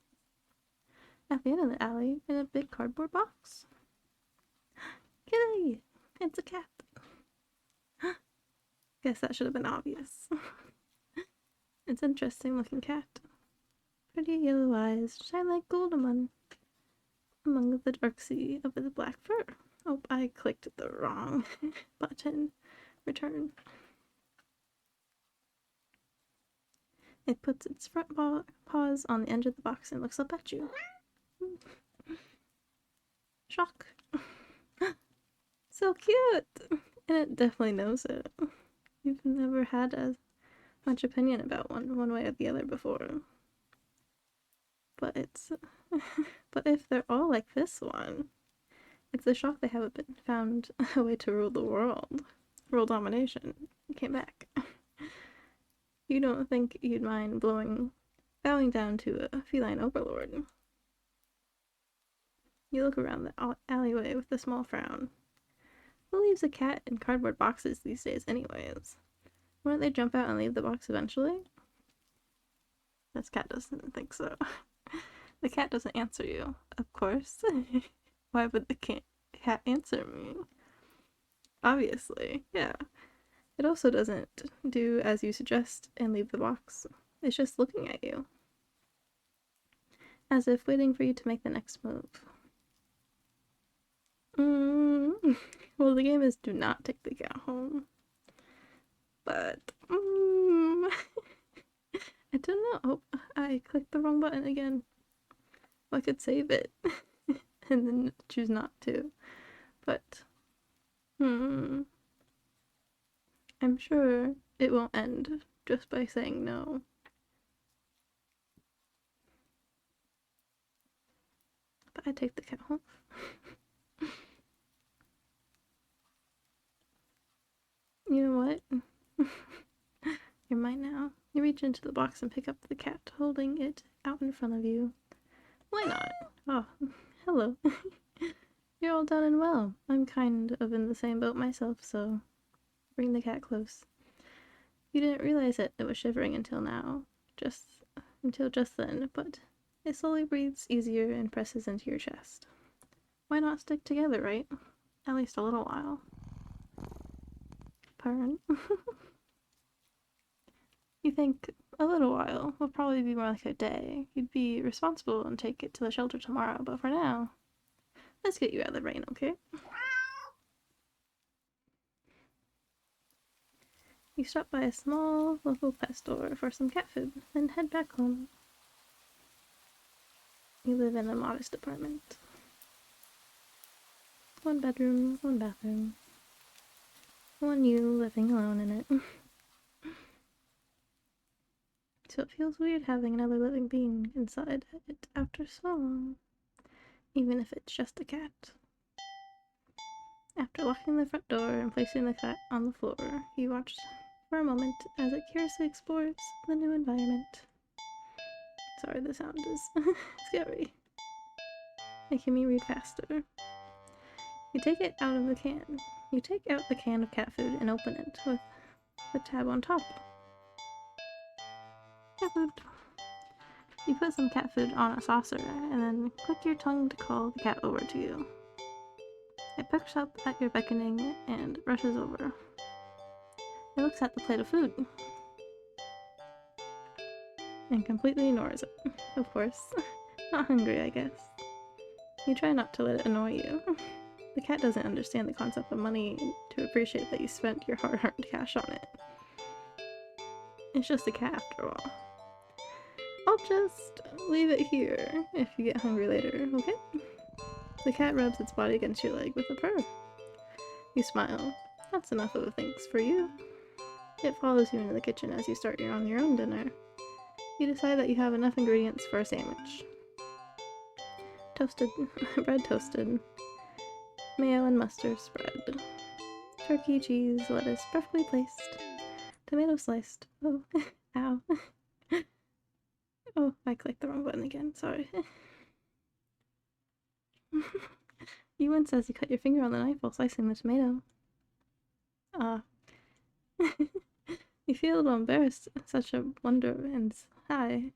At the end of the alley, in a big cardboard box. Kitty! It's a cat. Guess that should have been obvious. It's an interesting looking cat. Pretty yellow eyes shine like gold among the dark sea of the black fur. Oh, I clicked the wrong button. Return. It puts its front paws on the edge of the box and looks up at you. Shock. So cute! And it definitely knows it. You've never had as much opinion about one way or the other before. But it's... but if they're all like this one, it's a shock they haven't been found a way to rule the world. World domination. Came back. You don't think you'd mind bowing down to a feline overlord. You look around the alleyway with a small frown. Who leaves a cat in cardboard boxes these days anyways? Wouldn't they jump out and leave the box eventually? This cat doesn't think so. The cat doesn't answer you, of course. Why would the cat answer me? Obviously, yeah. It also doesn't do as you suggest and leave the box. It's just looking at you. As if waiting for you to make the next move. Well, the game is do not take the cat home. But, I don't know. Oh, I clicked the wrong button again. Well, I could save it and then choose not to. But, I'm sure it won't end just by saying no. But I take the cat home. You know what? You're mine now. You reach into the box and pick up the cat, holding it out in front of you. Why not? Oh, hello. You're all done and well. I'm kind of in the same boat myself, so bring the cat close. You didn't realize it was shivering until now. Until just then, but it slowly breathes easier and presses into your chest. Why not stick together, right? At least a little while. Purn. You think a little while will probably be more like a day. You'd be responsible and take it to the shelter tomorrow, but for now, Let's get you out of the rain, okay? You stop by a small local pet store for some cat food, then head back home. You live in a modest apartment. 1 bedroom, 1 bathroom. 1 you living alone in it. So it feels weird having another living being inside it after so long, even if it's just a cat. After locking the front door and placing the cat on the floor, you watch for a moment as it curiously explores the new environment. Sorry, the sound is scary, making me read faster. You take it out of the can. You take out the can of cat food and open it with the tab on top. Cat food. You put some cat food on a saucer and then click your tongue to call the cat over to you. It perks up at your beckoning and rushes over. It looks at the plate of food and completely ignores it. Of course. Not hungry, I guess. You try not to let it annoy you. The cat doesn't understand the concept of money to appreciate that you spent your hard-earned cash on it. It's just a cat after all. I'll just leave it here if you get hungry later, okay? The cat rubs its body against your leg with a purr. You smile. That's enough of a thanks for you. It follows you into the kitchen as you start on your own dinner. You decide that you have enough ingredients for a sandwich. Bread toasted, mayo and mustard spread, turkey, cheese, lettuce perfectly placed, tomato sliced. Oh, ow. Oh, I clicked the wrong button again, sorry. You wince as you cut your finger on the knife while slicing the tomato. You feel a little embarrassed, such a wonder and sigh.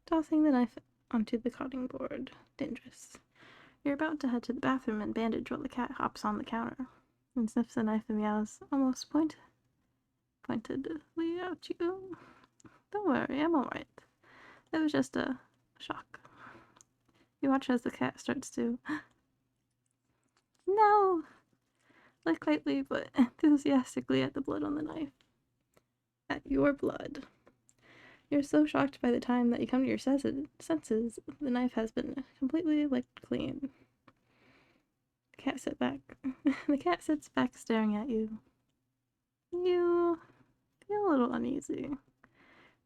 Tossing the knife onto the cutting board. Dangerous. You're about to head to the bathroom and bandage while the cat hops on the counter and sniffs the knife and meows almost pointedly at you. Don't worry, I'm alright. It was just a shock. You watch as the cat starts to no! Lick lightly but enthusiastically at the blood on the knife. At your blood. You're so shocked by the time that you come to your senses, the knife has been completely licked clean. The cat sits back staring at you. You feel a little uneasy.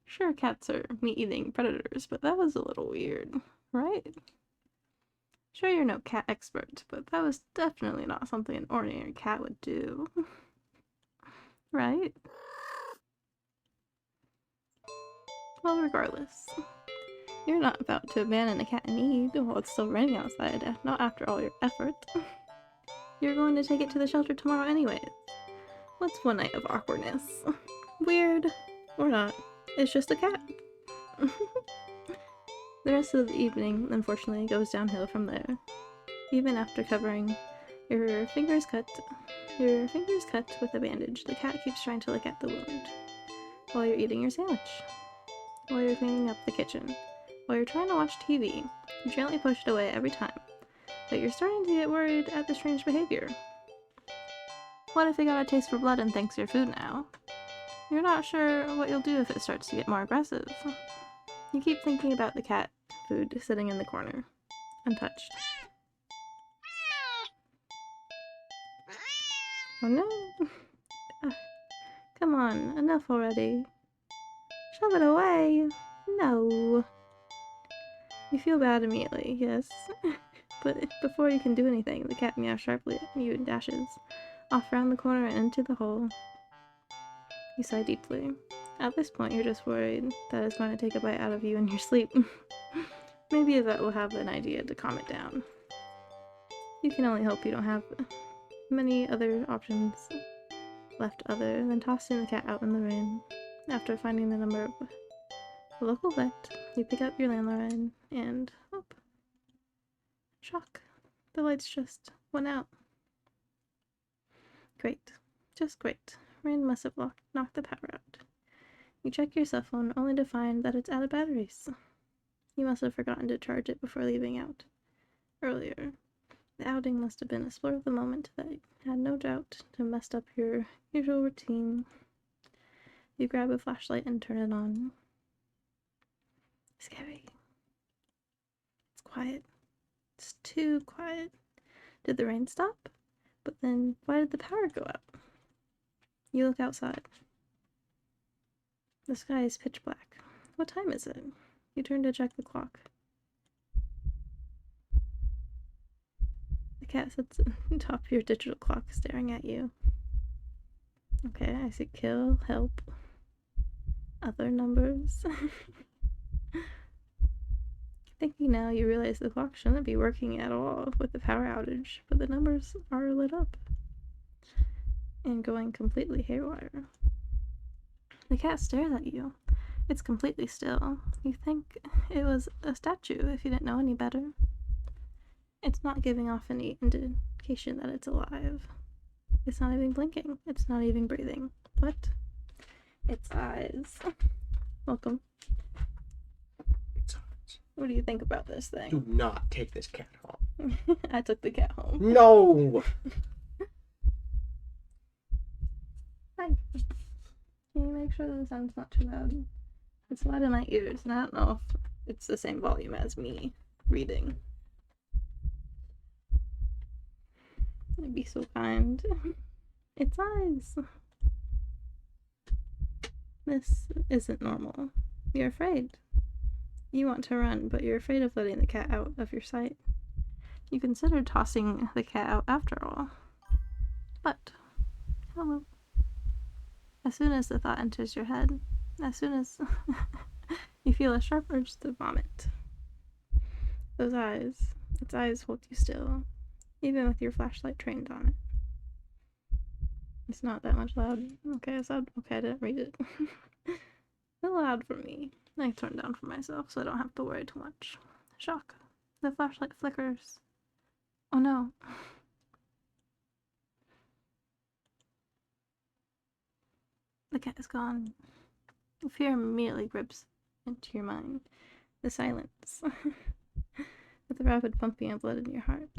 Sure, cats are meat-eating predators, but that was a little weird, right? Sure, you're no cat expert, but that was definitely not something an ordinary cat would do. Right? Well, regardless, you're not about to abandon a cat in need while it's still raining outside, not after all your effort. You're going to take it to the shelter tomorrow anyways. What's 1 night of awkwardness? Weird. Or not. It's just a cat. The rest of the evening, unfortunately, goes downhill from there. Even after covering your fingers cut with a bandage, the cat keeps trying to lick at the wound. While you're eating your sandwich. While you're cleaning up the kitchen. While you're trying to watch TV. You gently push it away every time. But you're starting to get worried at the strange behavior. What if it got a taste for blood and thinks you're food now? You're not sure what you'll do if it starts to get more aggressive. You keep thinking about the cat food sitting in the corner, untouched. Oh no! Come on, enough already. Shove it away! No! You feel bad immediately, yes. But before you can do anything, the cat meows sharply at you and dashes off around the corner and into the hole. You sigh deeply. At this point, you're just worried that it's going to take a bite out of you in your sleep. Maybe a vet will have an idea to calm it down. You can only hope you don't have many other options left other than tossing the cat out in the rain. After finding the number of a local vet, you pick up your landline and whoop. Shock. The lights just went out. Great. Just great. Rain must have knocked the power out. You check your cell phone only to find that it's out of batteries. You must have forgotten to charge it before leaving out earlier. The outing must have been a spur of the moment that had no doubt to messed up your usual routine. You grab a flashlight and turn it on. Scary. It's quiet. It's too quiet. Did the rain stop? But then, why did the power go out? You look outside. The sky is pitch black. What time is it? You turn to check the clock. The cat sits on top of your digital clock, staring at you. Okay, I see kill, help, other numbers. Thinking now, you realize the clock shouldn't be working at all with the power outage, but the numbers are lit up and going completely haywire. The cat stares at you. It's completely still. You think it was a statue if you didn't know any better. It's not giving off any indication that it's alive. It's not even blinking. It's not even breathing. What? Its eyes. Welcome. Its eyes. What do you think about this thing? Do not take this cat home. I took the cat home. No! Hi. Can you make sure the sound's not too loud? It's loud in my ears, and I don't know if it's the same volume as me reading. I'd be so kind. Its eyes. This isn't normal. You're afraid. You want to run, but you're afraid of letting the cat out of your sight. You considered tossing the cat out after all. But, hello. As soon as the thought enters your head, as soon as you feel a sharp urge to vomit. Those eyes, its eyes hold you still, even with your flashlight trained on it. It's not that much loud. Okay, I didn't read it. It's loud for me. I turned down for myself so I don't have to worry too much. Shock. The flashlight flickers. Oh no. The cat is gone. Fear immediately grips into your mind. The silence. With the rapid pumping of blood in your heart.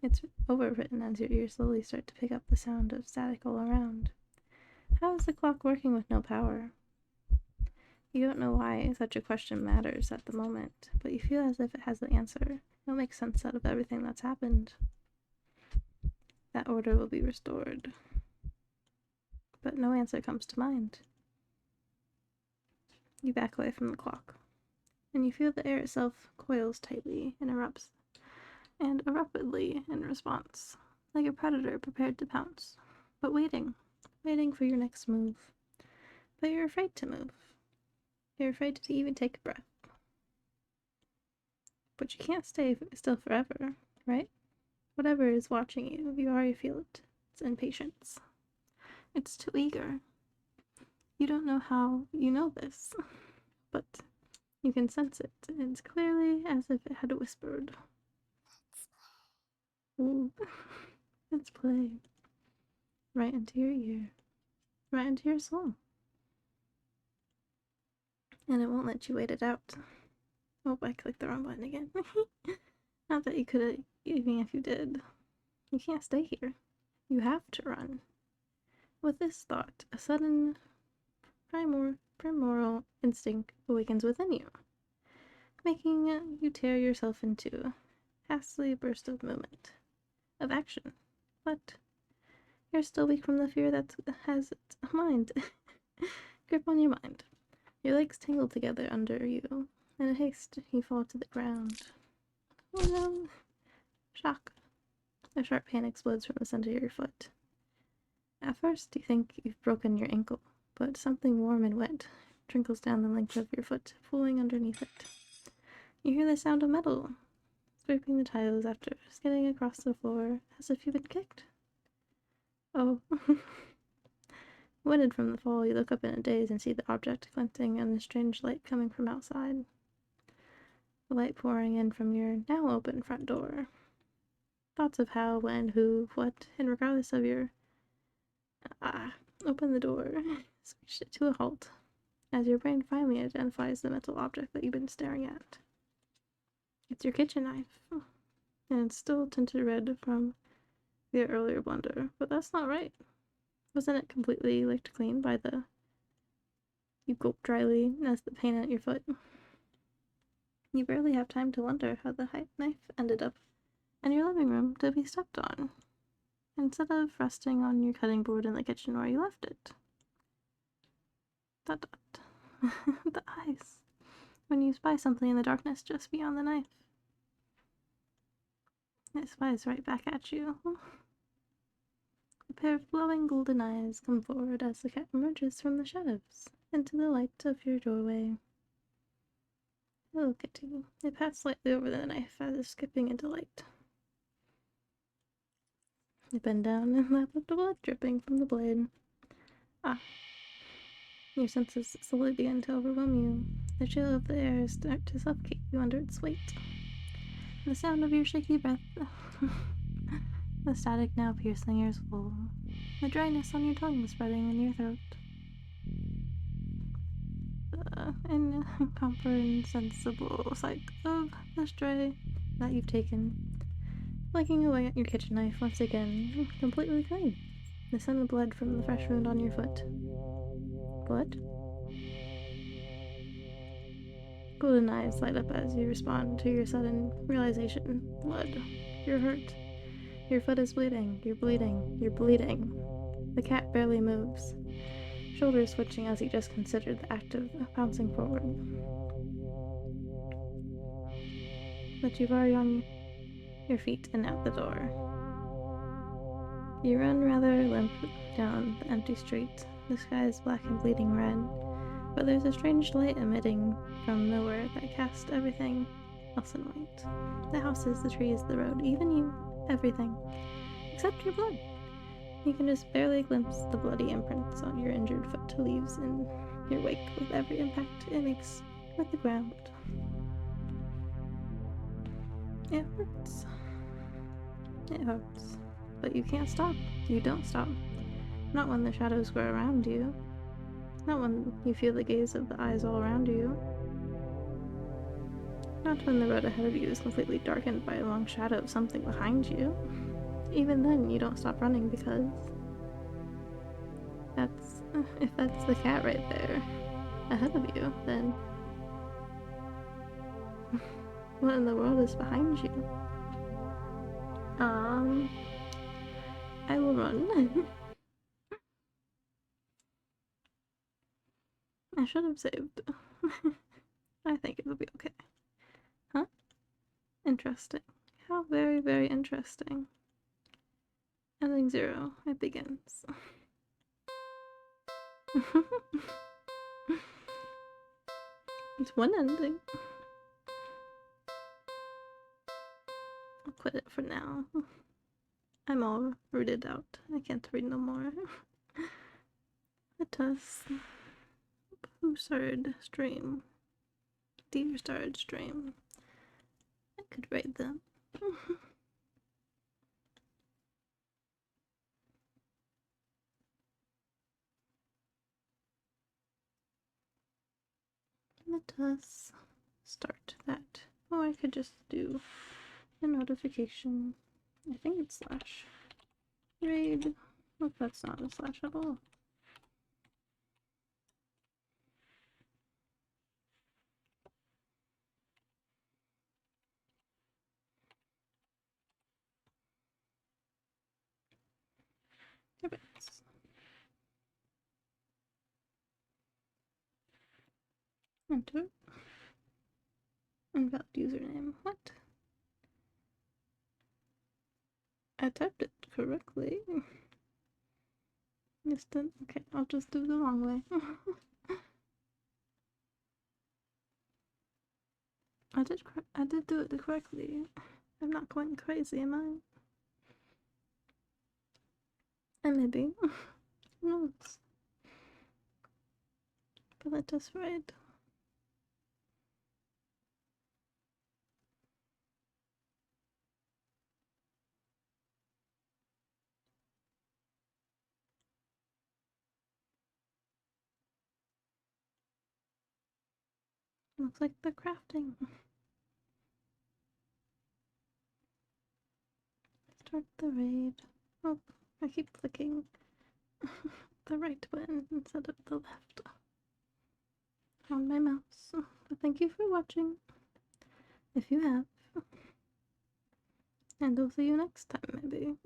It's overwritten as your ears slowly start to pick up the sound of static all around. How is the clock working with no power? You don't know why such a question matters at the moment, but you feel as if it has the answer. It'll make sense out of everything that's happened. That order will be restored. But no answer comes to mind. You back away from the clock, and you feel the air itself coils tightly and erupts, and eruptedly in response, like a predator prepared to pounce, but waiting for your next move. But you're afraid to move. You're afraid to even take a breath. But you can't stay still forever, right? Whatever is watching you, you already feel it. It's impatience. It's too eager. You don't know how you know this, but you can sense it. It's clearly as if it had whispered. Ooh. Let's play. Right into your ear. Right into your soul. And it won't let you wait it out. Oh, I clicked the wrong button again. Not that you could have, even if you did. You can't stay here. You have to run. With this thought, a sudden primal instinct awakens within you, making you tear yourself into a hastily burst of movement, of action. But you're still weak from the fear that has its mind grip on your mind. Your legs tangle together under you. In a haste, you fall to the ground. Oh no! Shock. A sharp pain explodes from the center of your foot. At first, you think you've broken your ankle, but something warm and wet trickles down the length of your foot, pulling underneath it. You hear the sound of metal, scraping the tiles after skidding across the floor as if you've been kicked. Oh. Winded from the fall, you look up in a daze and see the object glinting and a strange light coming from outside. The light pouring in from your now open front door. Thoughts of how, when, who, what, and regardless of your open the door, screeched it to a halt, as your brain finally identifies the metal object that you've been staring at. It's your kitchen knife. and it's still tinted red from the earlier blender, but that's not right. Wasn't it completely licked clean by the... You gulp dryly as the paint at your foot. You barely have time to wonder how the knife ended up in your living room to be stepped on, instead of resting on your cutting board in the kitchen where you left it. Dot dot. The eyes. When you spy something in the darkness just beyond the knife. It spies right back at you. A pair of glowing golden eyes come forward as the cat emerges from the shadows into the light of your doorway. Hello, kitty. It pats slightly over the knife as it's skipping into light. You bend down and lap up the blood dripping from the blade. Ah. Your senses slowly begin to overwhelm you. The chill of the air starts to suffocate you under its weight. The sound of your shaky breath. The static now piercing your soul. The dryness on your tongue spreading in your throat. The incomprehensible sight of the stray that you've taken. Flicking away at your kitchen knife once again, completely clean. The scent of blood from the fresh wound on your foot. Blood? Golden eyes light up as you respond to your sudden realization. Blood. You're hurt. Your foot is bleeding. You're bleeding. You're bleeding. The cat barely moves, shoulders switching as he just considered the act of pouncing forward. But you've already on your feet and out the door. You run rather limp down the empty street. The sky is black and bleeding red, but there's a strange light emitting from nowhere that casts everything else in white. The houses, the trees, the road, even you, everything. Except your blood. You can just barely glimpse the bloody imprints on your injured foot leaves in your wake with every impact it makes with the ground. It hurts. It hurts. But you can't stop. You don't stop. Not when the shadows grow around you. Not when you feel the gaze of the eyes all around you. Not when the road ahead of you is completely darkened by a long shadow of something behind you. Even then, you don't stop running because... if that's the cat right there ahead of you, then... what in the world is behind you? I will run. I should have saved. I think it'll be okay. Huh? Interesting. How very, very interesting. Ending 0. It begins. It's one ending. I'll quit it for now. I'm all rooted out. I can't read no more. Let us. Who started stream? Dear started stream. I could rate them. Let us start that. Or I could just do a notification. I think it's slash raid. Hope that's not a slash at all. Rabbits. Enter. Invalid username. What? I typed it correctly. Okay, I'll just do the wrong way. I did do it correctly. I'm not going crazy, am I? And maybe. Who knows? But let us ride. Looks like the crafting. Start the raid. Oh, I keep clicking the right button instead of the left on my mouse. But thank you for watching, if you have. And I'll see you next time, maybe.